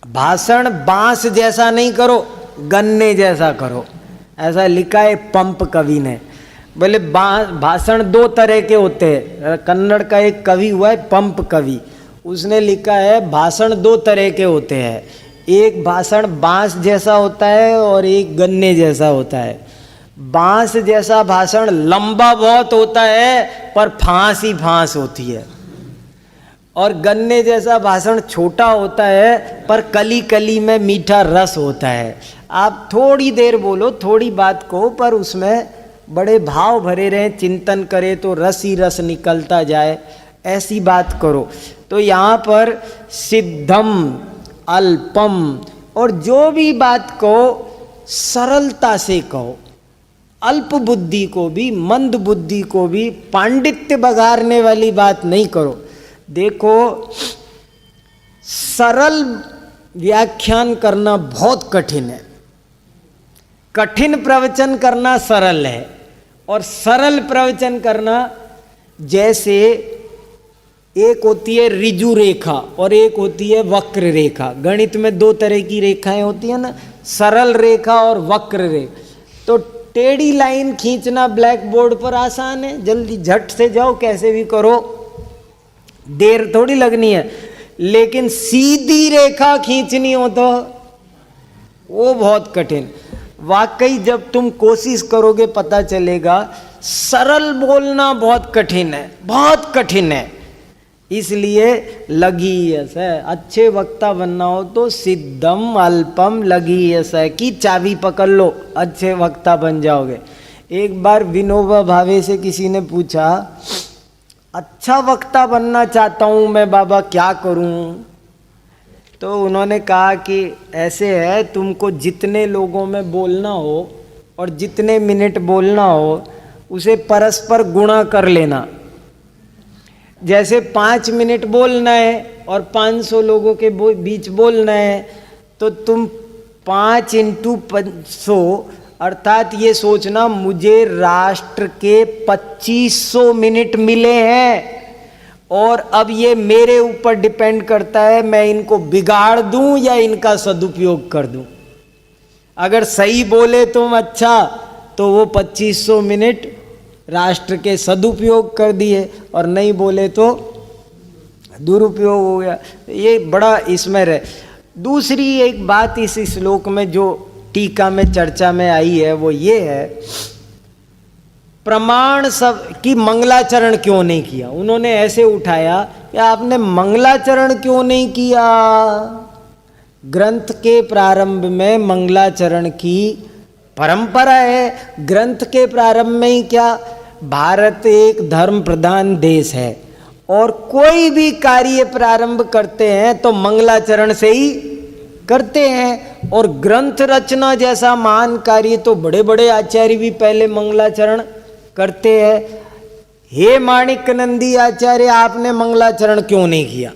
भाषण बांस जैसा नहीं करो, गन्ने जैसा करो, ऐसा लिखा है पंप कवि ने। बोले भाषण 2 तरह के होते हैं। कन्नड़ का एक कवि हुआ है पंप कवि, उसने लिखा है भाषण 2 तरह के होते हैं, एक भाषण बांस जैसा होता है और एक गन्ने जैसा होता है। बांस जैसा भाषण लंबा बहुत होता है पर फांस ही फांस होती है, और गन्ने जैसा भाषण छोटा होता है पर कली कली में मीठा रस होता है। आप थोड़ी देर बोलो, थोड़ी बात कहो, पर उसमें बड़े भाव भरे रहें, चिंतन करें तो रस ही रस निकलता जाए, ऐसी बात करो। तो यहाँ पर सिद्धम, अल्पम, और जो भी बात कहो सरलता से कहो, अल्प बुद्धि को भी, मंद बुद्धि को भी पांडित्य बघारने वाली बात नहीं करो। देखो सरल व्याख्यान करना बहुत कठिन है, कठिन प्रवचन करना सरल है, और सरल प्रवचन करना, जैसे एक होती है ऋजु रेखा और एक होती है वक्र रेखा। गणित में 2 तरह की रेखाएं होती है ना, सरल रेखा और वक्र रेखा। तो टेढ़ी लाइन खींचना ब्लैक बोर्ड पर आसान है, जल्दी झट से जाओ, कैसे भी करो, देर थोड़ी लगनी है। लेकिन सीधी रेखा खींचनी हो तो वो बहुत कठिन। वाकई जब तुम कोशिश करोगे पता चलेगा सरल बोलना बहुत कठिन है, बहुत कठिन है। इसलिए लघीयस है, अच्छे वक्ता बनना हो तो सिद्धम अल्पम लघीयस है की चाबी पकड़ लो, अच्छे वक्ता बन जाओगे। एक बार विनोबा भावे से किसी ने पूछा, अच्छा वक्ता बनना चाहता हूँ मैं बाबा, क्या करूँ? तो उन्होंने कहा कि ऐसे है, तुमको जितने लोगों में बोलना हो और जितने मिनट बोलना हो उसे परस्पर गुणा कर लेना। जैसे 5 मिनट बोलना है और 500 लोगों के बीच बोलना है, तो तुम 5 × 500 अर्थात ये सोचना मुझे राष्ट्र के 2500 मिनट मिले हैं और अब ये मेरे ऊपर डिपेंड करता है मैं इनको बिगाड़ दूं या इनका सदुपयोग कर दूं। अगर सही बोले तुम अच्छा तो वो 2500 मिनट राष्ट्र के सदुपयोग कर दिए और नहीं बोले तो दुरुपयोग हो गया। ये बड़ा इसमें रहे। दूसरी एक बात इस श्लोक में जो टीका में चर्चा में आई है वो ये है, प्रमाण सब की मंगलाचरण क्यों नहीं किया। उन्होंने ऐसे उठाया कि आपने मंगलाचरण क्यों नहीं किया। ग्रंथ के प्रारंभ में मंगलाचरण की परंपरा है। ग्रंथ के प्रारंभ में ही क्या, भारत एक धर्म प्रधान देश है और कोई भी कार्य प्रारंभ करते हैं तो मंगलाचरण से ही करते हैं। और ग्रंथ रचना जैसा महान कार्य तो बड़े बड़े आचार्य भी पहले मंगलाचरण करते हैं। हे माणिक्यनंदी आचार्य, आपने मंगलाचरण क्यों नहीं किया।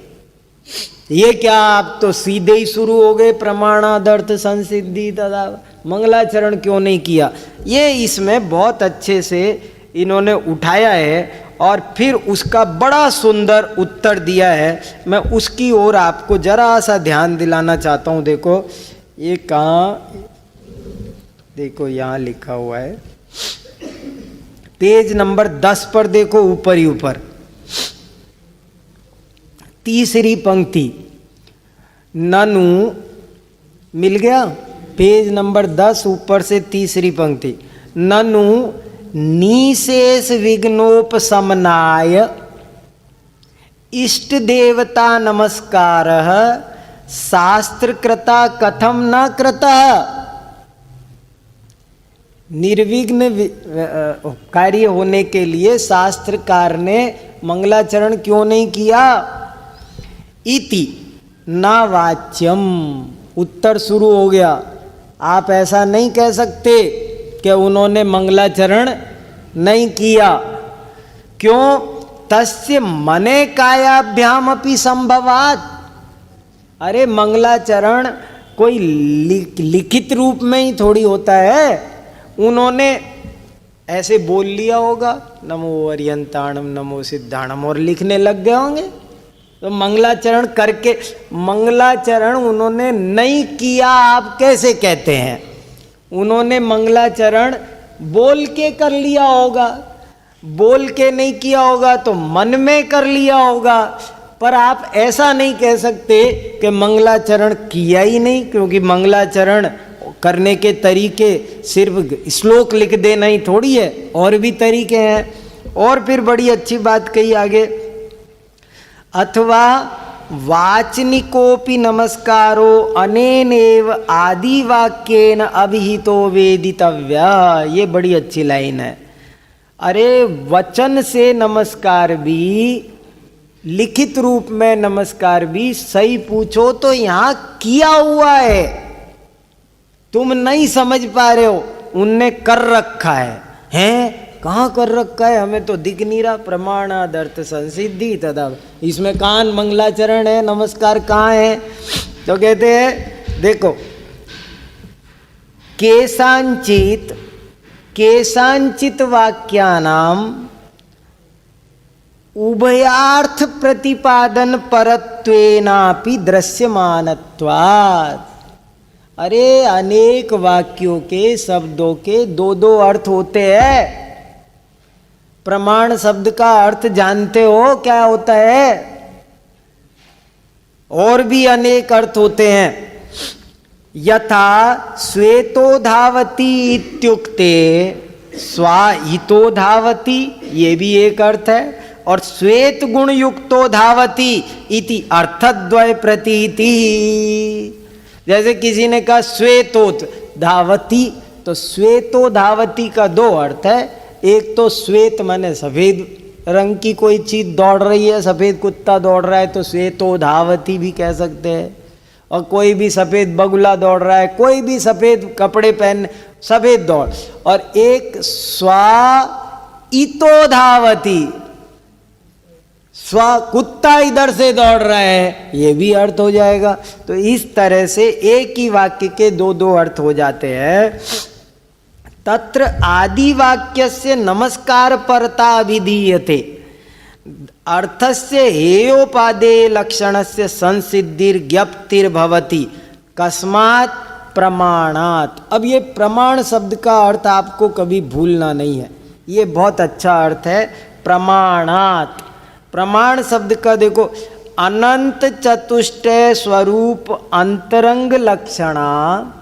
ये क्या, आप तो सीधे ही शुरू हो गए प्रमाणादर्थ संसिद्धि तथा मंगलाचरण क्यों नहीं किया। ये इसमें बहुत अच्छे से इन्होंने उठाया है और फिर उसका बड़ा सुंदर उत्तर दिया है। मैं उसकी ओर आपको जरा सा ध्यान दिलाना चाहता हूँ। देखो ये कहाँ, देखो यहाँ लिखा हुआ है पेज नंबर 10 पर, देखो ऊपर ही ऊपर तीसरी पंक्ति, ननु, मिल गया पेज नंबर 10 ऊपर से तीसरी पंक्ति, ननु निशेष विघ्नोपशमनाय इष्ट देवता नमस्कार शास्त्रकृता कथम न कृतः। निर्विघ्न कार्य होने के लिए शास्त्रकार ने मंगलाचरण क्यों नहीं किया। इति ना वाच्यम, उत्तर शुरू हो गया। आप ऐसा नहीं कह सकते कि उन्होंने मंगलाचरण नहीं किया। क्यों, तस्य मने कायाभ्याम अपि संभवात। अरे मंगलाचरण कोई लिखित रूप में ही थोड़ी होता है। उन्होंने ऐसे बोल लिया होगा नमो अर्यंताणम नमो सिद्धाणम और लिखने लग गए होंगे। तो मंगलाचरण करके, मंगलाचरण उन्होंने नहीं किया आप कैसे कहते हैं। उन्होंने मंगलाचरण बोल के कर लिया होगा, बोल के नहीं किया होगा तो मन में कर लिया होगा। पर आप ऐसा नहीं कह सकते कि मंगलाचरण किया ही नहीं, क्योंकि मंगलाचरण करने के तरीके सिर्फ श्लोक लिख देना ही थोड़ी है, और भी तरीके हैं। और फिर बड़ी अच्छी बात कही आगे, अथवा वाचनिकोपि नमस्कारो अनेनेव आदिवाक्येन अभिहितो वेदितव्या। ये बड़ी अच्छी लाइन है। अरे वचन से नमस्कार भी, लिखित रूप में नमस्कार भी सही पूछो तो यहाँ किया हुआ है, तुम नहीं समझ पा रहे हो। उनने कर रखा है, हैं कहाँ कर रखा है, हमें तो दिख नहीं रहा। प्रमाणादर्थ संसिद्धि तथा, इसमें कहाँ मंगलाचरण है, नमस्कार कहाँ है। तो कहते हैं देखो, केशांचित वाक्यानाम उभयार्थ प्रतिपादन परत्वेनापि दृश्यमानत्वात्। अरे अनेक वाक्यों के, शब्दों के दो दो अर्थ होते हैं। प्रमाण शब्द का अर्थ जानते हो क्या होता है। और भी अनेक अर्थ होते हैं। यथा श्वेतो धावती इत्युक्ते स्वाहितो धावती, ये भी एक अर्थ है। और श्वेत गुण युक्तो धावती इति अर्थद्वय प्रतीति। जैसे किसी ने कहा श्वेतोत धावती, तो श्वेतो धावती का दो अर्थ है। एक तो श्वेत माने सफेद रंग की कोई चीज दौड़ रही है, सफेद कुत्ता दौड़ रहा है तो श्वेतो धावती भी कह सकते हैं। और कोई भी सफेद बगुला दौड़ रहा है, कोई भी सफेद कपड़े पहन, सफेद दौड़। और एक स्वाइतो धावती, कुत्ता इधर से दौड़ रहा है, ये भी अर्थ हो जाएगा। तो इस तरह से एक ही वाक्य के दो दो अर्थ हो जाते हैं। तत्र आदि वाक्यस्य नमस्कार परता अभिधीयते अर्थस्य हेयोपादेय लक्षणस्य संसिद्धिर्ज्ञप्तिर्भवति कस्मात् प्रमाणात्। अब ये प्रमाण शब्द का अर्थ आपको कभी भूलना नहीं है, ये बहुत अच्छा अर्थ है प्रमाणात्। प्रमाण शब्द का देखो, अनंत चतुष्टय स्वरूप अंतरंग लक्षणा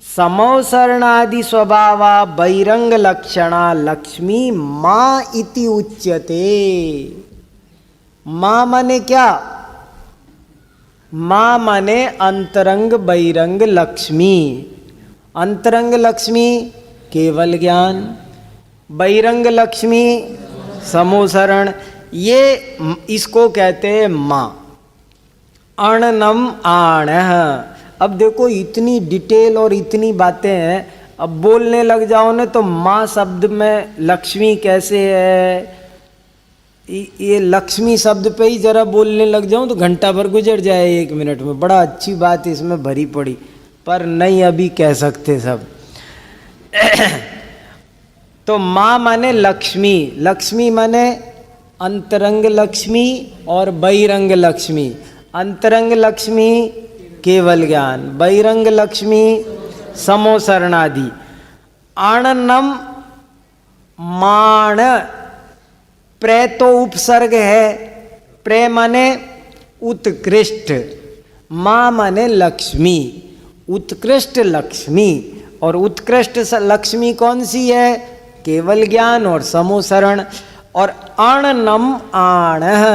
समवसरणादि स्वभावा बहिरंग लक्षणा लक्ष्मी माँ इति उच्यते। माँ माने क्या? माँ माने अंतरंग बहिरंग लक्ष्मी। अंतरंग लक्ष्मी केवल ज्ञान, बहिरंग लक्ष्मी समोसरण, ये इसको कहते हैं माँ। अणनम आणः। अब देखो इतनी डिटेल और इतनी बातें हैं, अब बोलने लग जाओ ना तो माँ शब्द में लक्ष्मी कैसे है, ये लक्ष्मी शब्द पे ही जरा बोलने लग जाऊं तो घंटा भर गुजर जाए 1 मिनट में। बड़ा अच्छी बात इसमें भरी पड़ी, पर नहीं अभी कह सकते सब। तो माँ माने लक्ष्मी, लक्ष्मी माने अंतरंग लक्ष्मी और बहिरंग लक्ष्मी। अंतरंग लक्ष्मी केवल ज्ञान, बहिरंग लक्ष्मी समोसरणादि। आणनम माण, प्रे तो उपसर्ग है, प्रे माने उत्कृष्ट, माँ माने लक्ष्मी, उत्कृष्ट लक्ष्मी। और उत्कृष्ट लक्ष्मी कौन सी है? केवल ज्ञान और समोसरण। और अणनम आणः,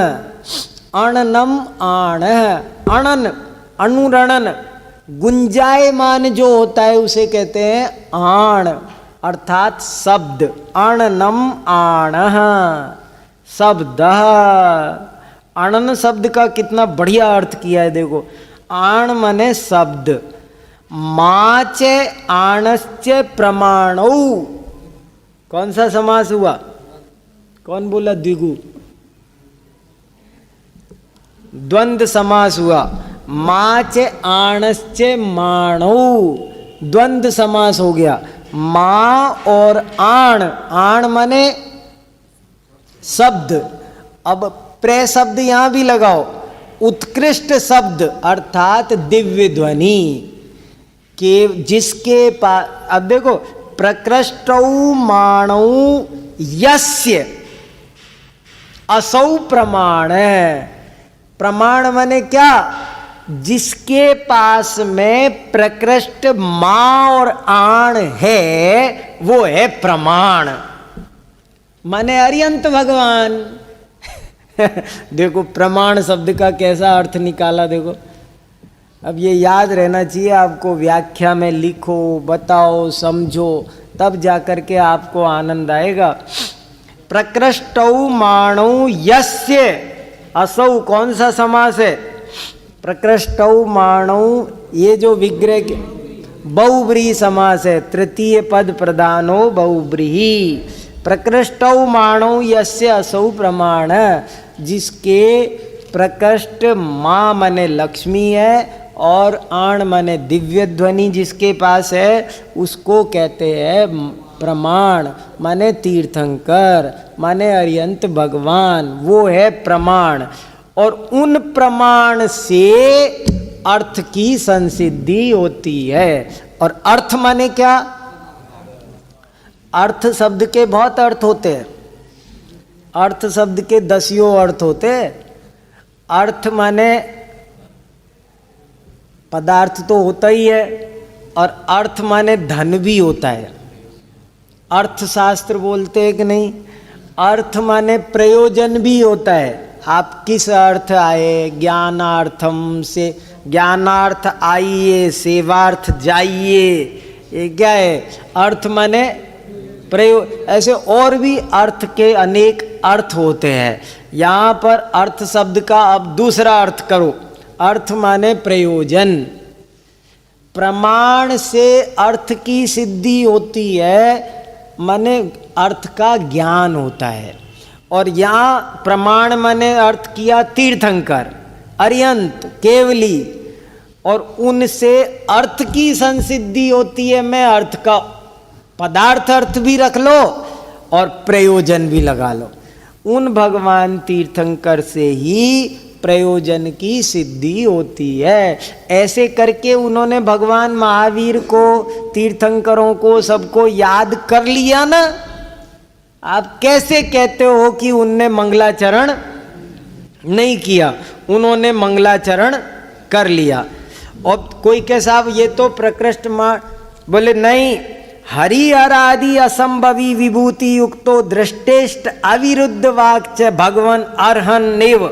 अणनम आणः, अणन अनुरणन गुंजायमान जो होता है उसे कहते हैं आण, अर्थात शब्द। अणनम आणः शब्द। अणन शब्द का कितना बढ़िया अर्थ किया है देखो। आण माने शब्द, माच आणश्च प्रमाणौ। कौन सा समास हुआ? कौन बोला? द्विगु, द्वंद्व समास हुआ। माच आणश्च माणौ, द्वंद्व समास हो गया। माँ और आण, आण माने शब्द। अब प्रे शब्द यहां भी लगाओ, उत्कृष्ट शब्द अर्थात दिव्य ध्वनि के जिसके पास। अब देखो, प्रकृष्टौ माणौ यस्य असौ प्रमाण है। प्रमाण माने क्या? जिसके पास में प्रकृष्ट माँ और आण है वो है प्रमाण, माने अरियंत भगवान। देखो प्रमाण शब्द का कैसा अर्थ निकाला देखो। अब ये याद रहना चाहिए आपको, व्याख्या में लिखो, बताओ, समझो, तब जाकर के आपको आनंद आएगा। प्रकृष्टौ माणौ यस्य असौ, कौन सा समास है? प्रकृष्टौ माणौ, ये जो विग्रह के बहुब्रीहि समास है, तृतीय पद प्रधानो बहुब्रीहि। प्रकृष्टौ माणौ यस्य असौ प्रमाण, जिसके प्रकृष्ट माँ माने लक्ष्मी है और आण माने दिव्य ध्वनि जिसके पास है उसको कहते हैं प्रमाण, माने तीर्थंकर, माने अरियंत भगवान, वो है प्रमाण। और उन प्रमाण से अर्थ की संसिद्धि होती है। और अर्थ माने क्या? अर्थ शब्द के बहुत अर्थ होते हैं, अर्थ शब्द के 10 अर्थ होते हैं। अर्थ माने पदार्थ तो होता ही है, और अर्थ माने धन भी होता है। अर्थशास्त्र बोलते हैं कि नहीं? अर्थ माने प्रयोजन भी होता है। आप किस अर्थ आए? ज्ञानार्थम से, ज्ञानार्थ आइए, सेवार्थ जाइए, ये क्या है? अर्थ माने प्रयोग। ऐसे और भी अर्थ के अनेक अर्थ होते हैं। यहाँ पर अर्थ शब्द का अब दूसरा अर्थ करो, अर्थ माने प्रयोजन। प्रमाण से अर्थ की सिद्धि होती है, माने अर्थ का ज्ञान होता है। और यहाँ प्रमाण माने अर्थ किया तीर्थंकर, अरियंत, केवली, और उनसे अर्थ की संसिद्धि होती है। मैं अर्थ का पदार्थ अर्थ भी रख लो और प्रयोजन भी लगा लो। उन भगवान तीर्थंकर से ही प्रयोजन की सिद्धि होती है। ऐसे करके उन्होंने भगवान महावीर को, तीर्थंकरों को, सबको याद कर लिया ना। आप कैसे कहते हो कि उनने मंगलाचरण नहीं किया? उन्होंने मंगलाचरण कर लिया। और कोई कहे साहब ये तो प्रकृष्ट मां, बोले नहीं, हरिहर आदि असंभवी विभूति युक्तो दृष्टेष्ट अविरुद्ध वाक्च भगवन अर्हन नेव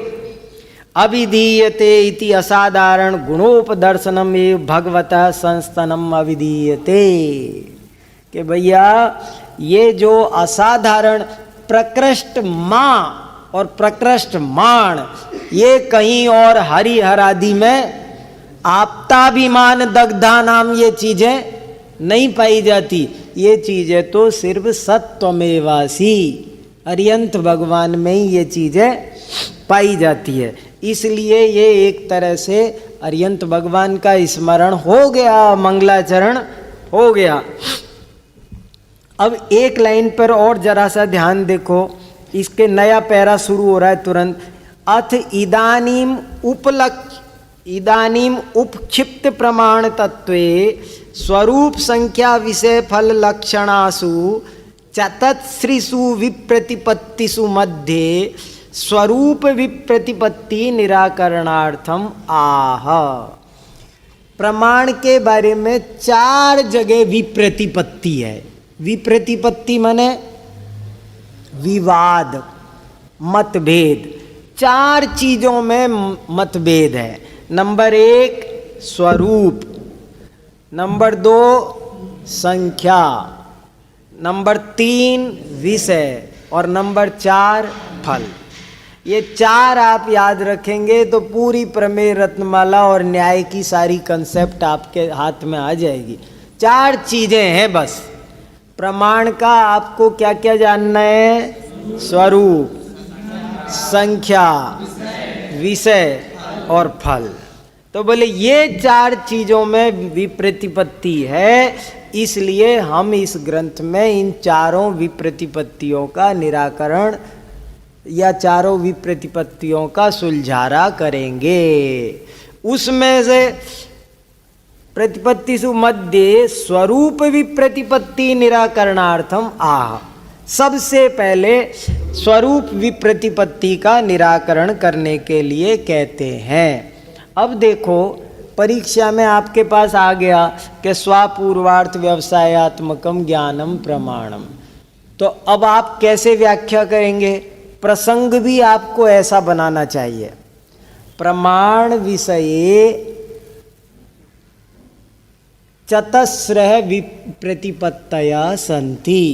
अविधीयते इति असाधारण गुणोपदर्शनम एव भगवतः संस्तनम अविधीयते। कि भैया ये जो असाधारण प्रकृष्ट मां और प्रकृष्ट माण, ये कहीं और हरिहर आदि में आप्ताभिमान दग्धा नाम ये चीजें नहीं पाई जाती। ये चीजें तो सिर्फ सत्वमेवासी अरियंत भगवान में ही ये चीजें पाई जाती है। इसलिए ये एक तरह से अरियंत भगवान का स्मरण हो गया, मंगलाचरण हो गया। अब एक लाइन पर और जरा सा ध्यान देखो, इसके नया पैरा शुरू हो रहा है तुरंत। अथ इदानीम उपक्षिप्त प्रमाण तत्वे स्वरूप संख्या विषय फल लक्षणासु चतत्स्रिषु विप्रतिपत्तिषु मध्ये स्वरूप विप्रतिपत्ति निराकरणार्थम आह। प्रमाण के बारे में 4 जगह विप्रतिपत्ति है। विप्रतिपत्ति माने विवाद, मतभेद। 4 चीजों में मतभेद है। नंबर 1 स्वरूप, नंबर 2 संख्या, नंबर 3 विषय और नंबर 4 फल। ये 4 आप याद रखेंगे तो पूरी प्रमेय रत्नमाला और न्याय की सारी कंसेप्ट आपके हाथ में आ जाएगी। 4 चीजें हैं बस। प्रमाण का आपको क्या क्या जानना है? स्वरूप, संख्या, विषय और फल। तो बोले ये 4 चीजों में विप्रतिपत्ति है, इसलिए हम इस ग्रंथ में इन 4 विप्रतिपत्तियों का निराकरण या 4 विप्रतिपत्तियों का सुलझारा करेंगे। उसमें से प्रतिपत्तिषु मध्ये स्वरूप विप्रतिपत्ति निराकरणार्थम आह। सबसे पहले स्वरूप विप्रतिपत्ति का निराकरण करने के लिए कहते हैं। अब देखो परीक्षा में आपके पास आ गया कि स्वापूर्वार्थ व्यवसायात्मकम ज्ञानम प्रमाणम। तो अब आप कैसे व्याख्या करेंगे? प्रसंग भी आपको ऐसा बनाना चाहिए। प्रमाण विषये चतस्रः विप्रतिपत्तया सन्ति।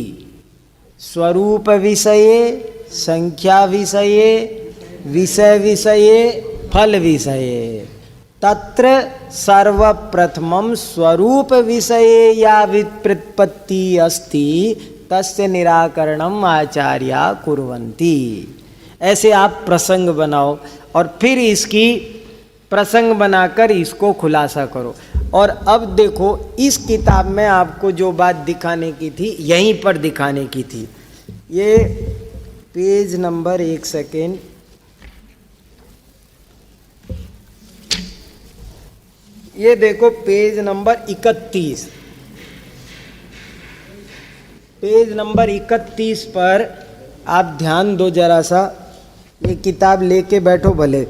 स्वरूप विषये, संख्या विषये, विषय विषये, फल विषये। तत्र सर्वप्रथमं स्वरूप विषये या विप्रतिपत्ति अस्ति तस्य निराकरणम आचार्या कुर्वन्ति। ऐसे आप प्रसंग बनाओ और फिर इसकी प्रसंग बनाकर इसको खुलासा करो। और अब देखो इस किताब में आपको जो बात दिखाने की थी यहीं पर दिखाने की थी। ये पेज नंबर, एक सेकेंड, ये देखो पेज नंबर 31। पेज नंबर 31 पर आप ध्यान दो जरा सा। ये किताब लेके बैठो भले।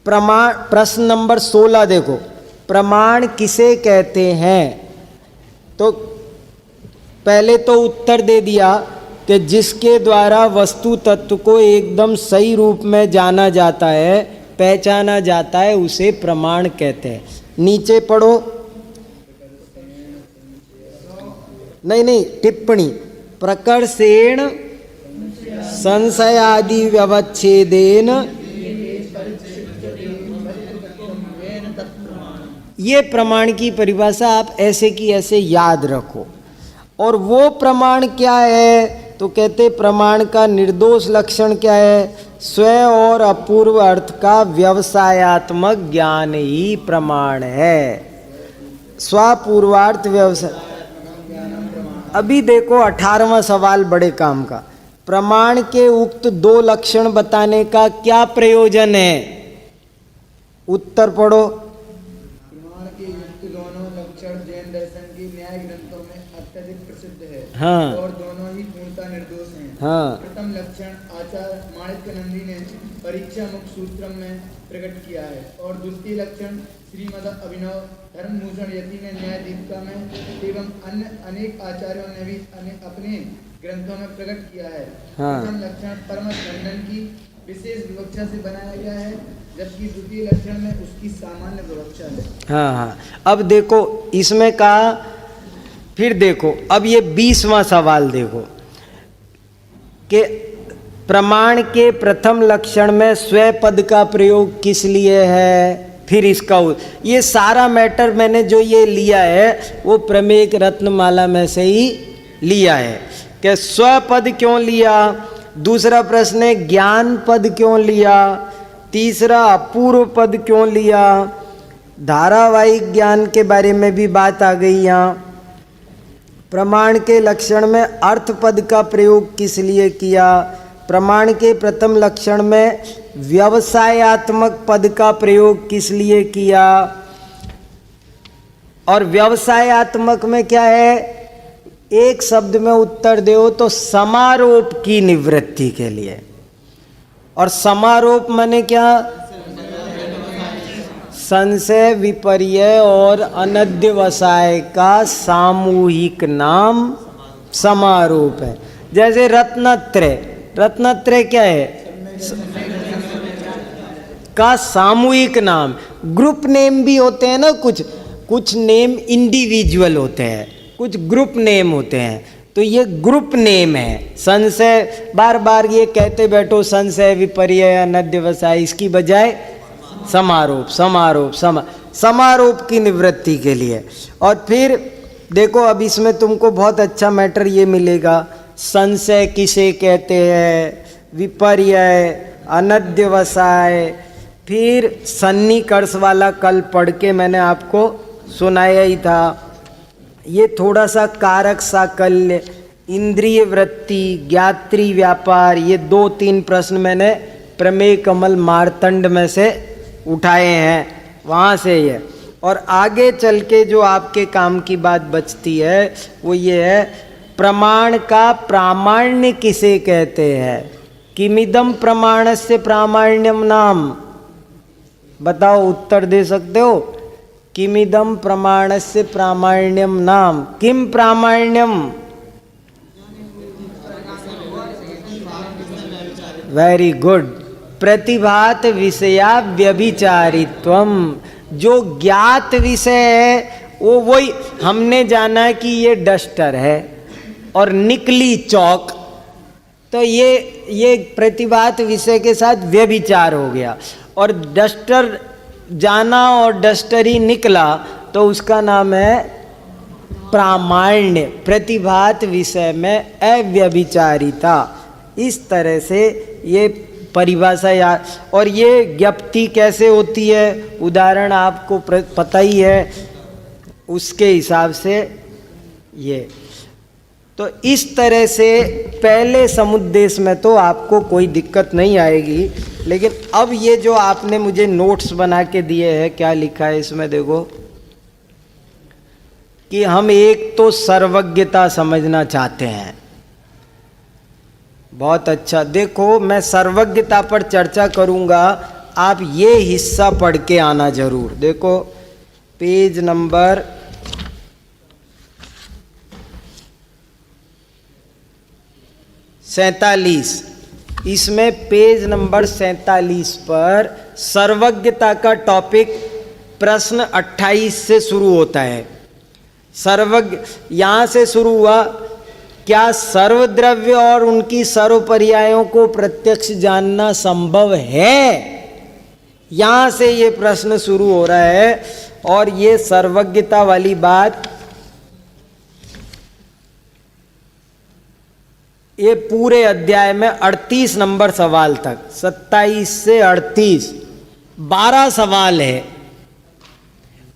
प्रमाण, प्रश्न नंबर 16 देखो। प्रमाण किसे कहते हैं? तो पहले तो उत्तर दे दिया कि जिसके द्वारा वस्तु तत्व को एकदम सही रूप में जाना जाता है, पहचाना जाता है, उसे प्रमाण कहते हैं। नीचे पढ़ो। नहीं, टिप्पणी। प्रकर्षेण संशयादि व्यवच्छेदेन, ये प्रमाण की परिभाषा आप ऐसे की ऐसे याद रखो। और वो प्रमाण क्या है? तो कहते प्रमाण का निर्दोष लक्षण क्या है? स्वयं और अपूर्व अर्थ का व्यवसायात्मक ज्ञान ही प्रमाण है। स्वपूर्वार्थ व्यवसाय। अभी देखो 18वां सवाल बड़े काम का। प्रमाण के उक्त दो लक्षण बताने का क्या प्रयोजन है? उत्तर पढ़ो। प्रमाण के युक्त दोनों लक्षण जैन दर्शन के न्याय ग्रंथों में अत्यधिक प्रसिद्ध है। हाँ। और दोनों ही पूर्णतः निर्दोष हैं। हाँ। प्रथम लक्षण आचार्य माणिक्यनंदी ने परीक्षा मुख सूत्रम में प्रकट किया है और द्वितीय लक्षण श्रीमद अभिनव धर्मभूषण यति ने न्याय दीपिका में एवं अन्य अनेक आचार्यों ने भी अपने ग्रंथों में प्रकट किया है। हाँ। प्रथम लक्षण परम खंडन की विशेष विवक्षा से बनाया गया है, जबकि द्वितीय लक्षण में उसकी सामान्य विवक्षा है। हाँ हाँ, अब देखो इसमें कहा, फिर देखो अब ये 20वां सवाल देखो कि प्रमाण के प्रथम लक्षण में स्वय पद का प्रयोग किस लिए है, फिर इसका ये सारा मैटर मैंने जो ये लिया है वो प्रमेय रत्नमाला में से ही लिया है कि स्वपद क्यों लिया। दूसरा प्रश्न है ज्ञान पद क्यों लिया। तीसरा अपूर्व पद क्यों लिया। धारावाहिक ज्ञान के बारे में भी बात आ गई यहाँ। प्रमाण के लक्षण में अर्थ पद का प्रयोग किस लिए किया। प्रमाण के प्रथम लक्षण में व्यवसायात्मक पद का प्रयोग किस लिए किया। और व्यवसायात्मक में क्या है, एक शब्द में उत्तर दो तो समारोप की निवृत्ति के लिए। और समारोप माने क्या, संशय विपर्य और अनध्यवसाय का सामूहिक नाम समारोप है। जैसे रत्नत्रय, रत्नत्रय क्या है का सामूहिक नाम। ग्रुप नेम भी होते हैं ना, कुछ नेम इंडिविजुअल होते हैं, कुछ ग्रुप नेम होते हैं, तो ये ग्रुप नेम है। संशय बार बार ये कहते बैठो संशय विपर्य अनध्यवसाय, इसकी बजाय समारोप समारोप समारोप की निवृत्ति के लिए। और फिर देखो अब इसमें तुमको बहुत अच्छा मैटर ये मिलेगा। संशय किसे कहते हैं, विपर्य, अनध्यवसाय, फिर सन्निकर्ष वाला कल पढ़ के मैंने आपको सुनाया ही था। ये थोड़ा सा कारक साकल्य, इंद्रिय वृत्ति, ज्ञात्री व्यापार, ये 2-3 प्रश्न मैंने प्रमेय कमल मार्तंड में से उठाए हैं, वहाँ से ये। और आगे चल के जो आपके काम की बात बचती है वो ये है, प्रमाण का प्रामाण्य किसे कहते हैं। किमिदम प्रमाणस्य प्रामाण्यम नाम, बताओ उत्तर दे सकते हो। किमिदम प्रमाणस्य प्रामाण्यम नाम, किम प्रामाण्यम। Very good. प्रतिभात विषया व्यभिचारित्वम, जो ज्ञात विषय है वो वही हमने जाना कि ये डस्टर है और निकली चौक, तो ये प्रतिभात विषय के साथ व्यभिचार हो गया। और डस्टर जाना और डस्टर ही निकला तो उसका नाम है प्रामाण्य, प्रतिभात विषय में अव्यभिचारिता। इस तरह से ये परिभाषा याद। और ये ज्ञप्ति कैसे होती है, उदाहरण आपको पता ही है, उसके हिसाब से ये। तो इस तरह से पहले समुद्देश में तो आपको कोई दिक्कत नहीं आएगी। लेकिन अब ये जो आपने मुझे नोट्स बना के दिए हैं, क्या लिखा है इसमें देखो, कि हम एक तो सर्वज्ञता समझना चाहते हैं। बहुत अच्छा, देखो मैं सर्वज्ञता पर चर्चा करूंगा, आप ये हिस्सा पढ़ के आना जरूर। देखो पेज नंबर 47, इसमें पेज नंबर 47 पर सर्वज्ञता का टॉपिक प्रश्न 28 से शुरू होता है। सर्वज्ञ यहाँ से शुरू हुआ, क्या सर्वद्रव्य और उनकी सर्वपर्यायों को प्रत्यक्ष जानना संभव है। यहाँ से ये प्रश्न शुरू हो रहा है। और ये सर्वज्ञता वाली बात ये पूरे अध्याय में 38 नंबर सवाल तक, 27 से 38 12 सवाल है।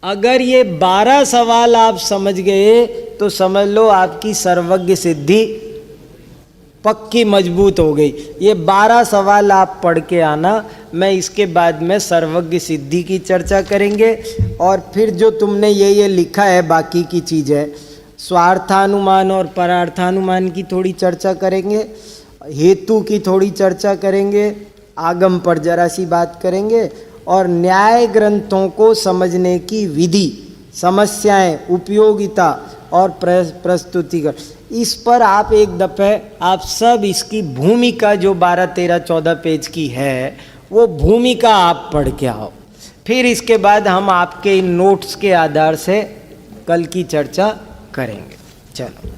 अगर ये 12 सवाल आप समझ गए तो समझ लो आपकी सर्वज्ञ सिद्धि पक्की मजबूत हो गई। ये 12 सवाल आप पढ़ के आना, मैं इसके बाद में सर्वज्ञ सिद्धि की चर्चा करेंगे। और फिर जो तुमने ये लिखा है बाकी की चीज़ है, स्वार्थानुमान और परार्थानुमान की थोड़ी चर्चा करेंगे, हेतु की थोड़ी चर्चा करेंगे, आगम पर जरा सी बात करेंगे, और न्याय ग्रंथों को समझने की विधि, समस्याएं, उपयोगिता और प्रस्तुतिकरण, इस पर आप एक दफ़े आप सब इसकी भूमिका जो 12, 13, 14 पेज की है वो भूमिका आप पढ़ के आओ। फिर इसके बाद हम आपके इन नोट्स के आधार से कल की चर्चा करेंगे। चलो।